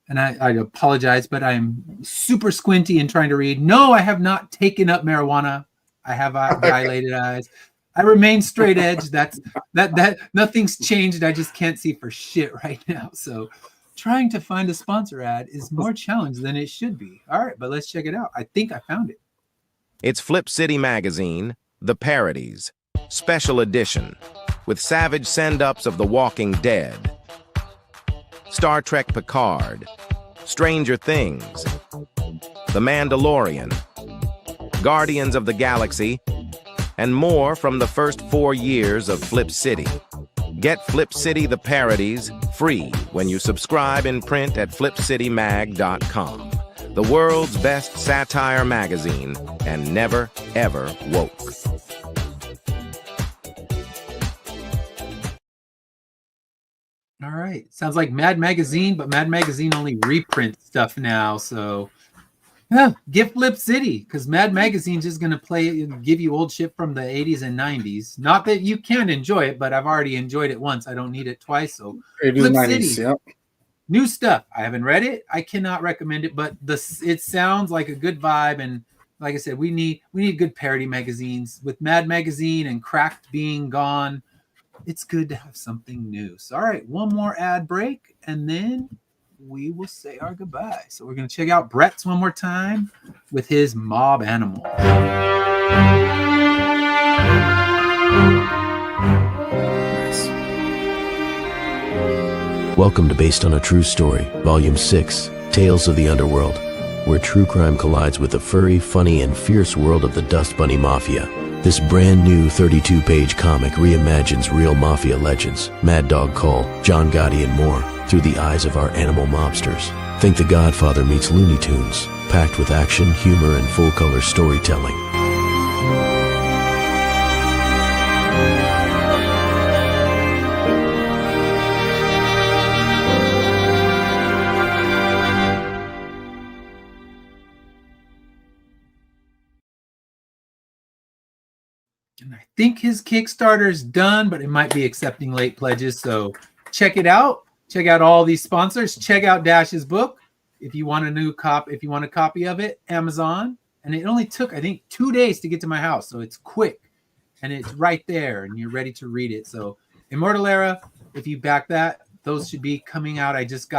And I apologize, but I'm super squinty and trying to read. No, I have not taken up marijuana. I have dilated eyes. I remain straight edge. That nothing's changed. I just can't see for shit right now. So trying to find a sponsor ad is more challenged than it should be. All right, but let's check it out. I think I found it. It's Flip City Magazine, The Parodies, Special Edition, with savage send-ups of The Walking Dead, Star Trek Picard, Stranger Things, The Mandalorian, Guardians of the Galaxy, and more from the first 4 years of Flip City. Get Flip City The Parodies free when you subscribe in print at flipcitymag.com. The world's best satire magazine, and never, ever woke. All right. Sounds like Mad Magazine, but Mad Magazine only reprints stuff now. So yeah, get Flip City, because Mad Magazine's just going to give you old shit from the 80s and 90s. Not that you can't enjoy it, but I've already enjoyed it once. I don't need it twice. So 80s Flip and 90s, City, yep. New stuff. I haven't read it. I cannot recommend it, but it sounds like a good vibe. And like I said, we need good parody magazines. With Mad Magazine and Cracked being gone, it's good to have something new. So, all right, one more ad break, and then we will say our goodbye. So we're going to check out Brett's one more time with his Mob Animal. Welcome to Based on a True Story, Volume 6, Tales of the Underworld, where true crime collides with the furry, funny, and fierce world of the Dust Bunny Mafia. This brand new 32-page comic reimagines real mafia legends, Mad Dog Cole, John Gotti, and more, through the eyes of our animal mobsters. Think The Godfather meets Looney Tunes, packed with action, humor, and full-color storytelling. And I think his Kickstarter is done, but it might be accepting late pledges. So check it out. Check out all these sponsors. Check out Dash's book. If you want a copy of it, Amazon. And it only took, I think, 2 days to get to my house. So it's quick and it's right there and you're ready to read it. So Immortal Era, if you back that, those should be coming out. I just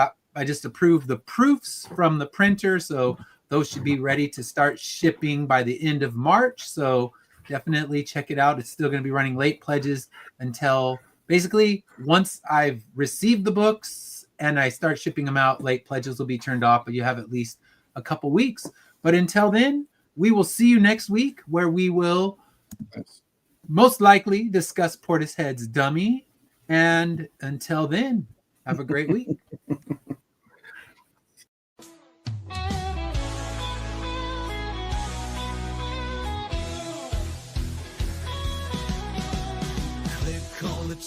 approved the proofs from the printer. So those should be ready to start shipping by the end of March. So definitely check it out. It's still going to be running late pledges until basically once I've received the books and I start shipping them out, late pledges will be turned off, but you have at least a couple weeks. But until then, we will see you next week where we will most likely discuss Portishead's Dummy. And until then, have a great week.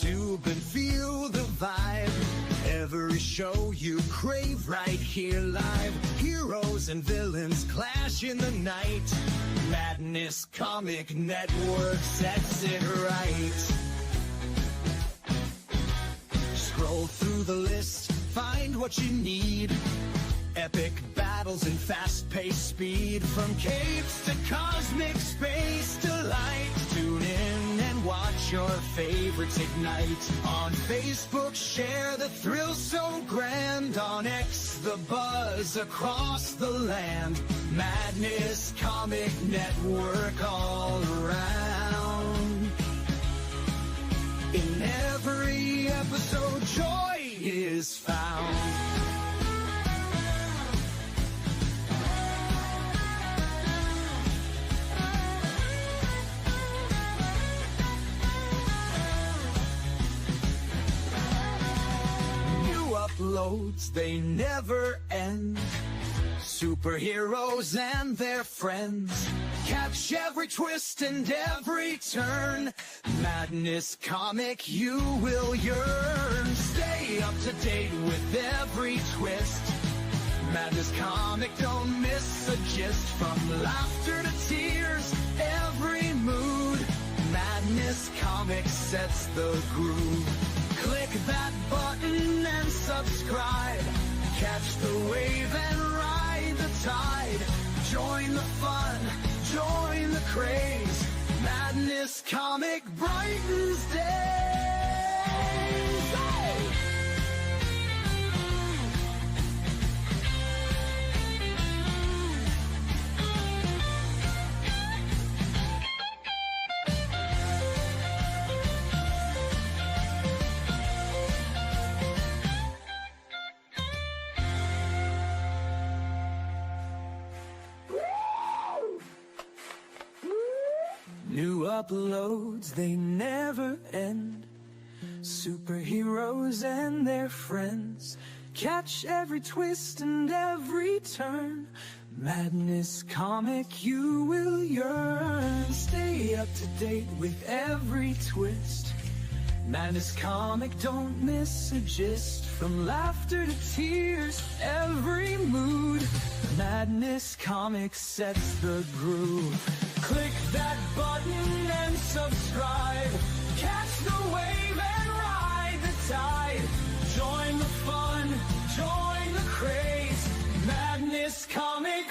Tube and feel the vibe. Every show you crave right here live. Heroes and villains clash in the night. Madness Comic Network sets it right. Scroll through the list, find what you need. Epic battles and fast-paced speed. From capes to cosmic space delight. Tune in and watch your favorites ignite. On Facebook, share the thrill so grand. On X, the buzz across the land. Madness Comic Network all around. In every episode, joy is found. Uploads, they never end. superheroes and their friends. Catch every twist and every turn. Madness Comic, you will yearn. Stay up to date with every twist. Madness Comic, don't miss a gist. From laughter to tears, every mood. Madness Comic sets the groove. Click that button and subscribe. Catch the wave and ride the tide. Join the fun, join the craze. Madness Comic brightens days. Hey! New uploads, they never end. Superheroes and their friends. Catch every twist and every turn. Madness Comic, you will yearn. Stay up to date with every twist. Madness Comic, don't miss a gist. From laughter to tears, every mood. Madness Comic sets the groove. Click that button and subscribe. Catch the wave and ride the tide. Join the fun, join the craze. Madness Comic.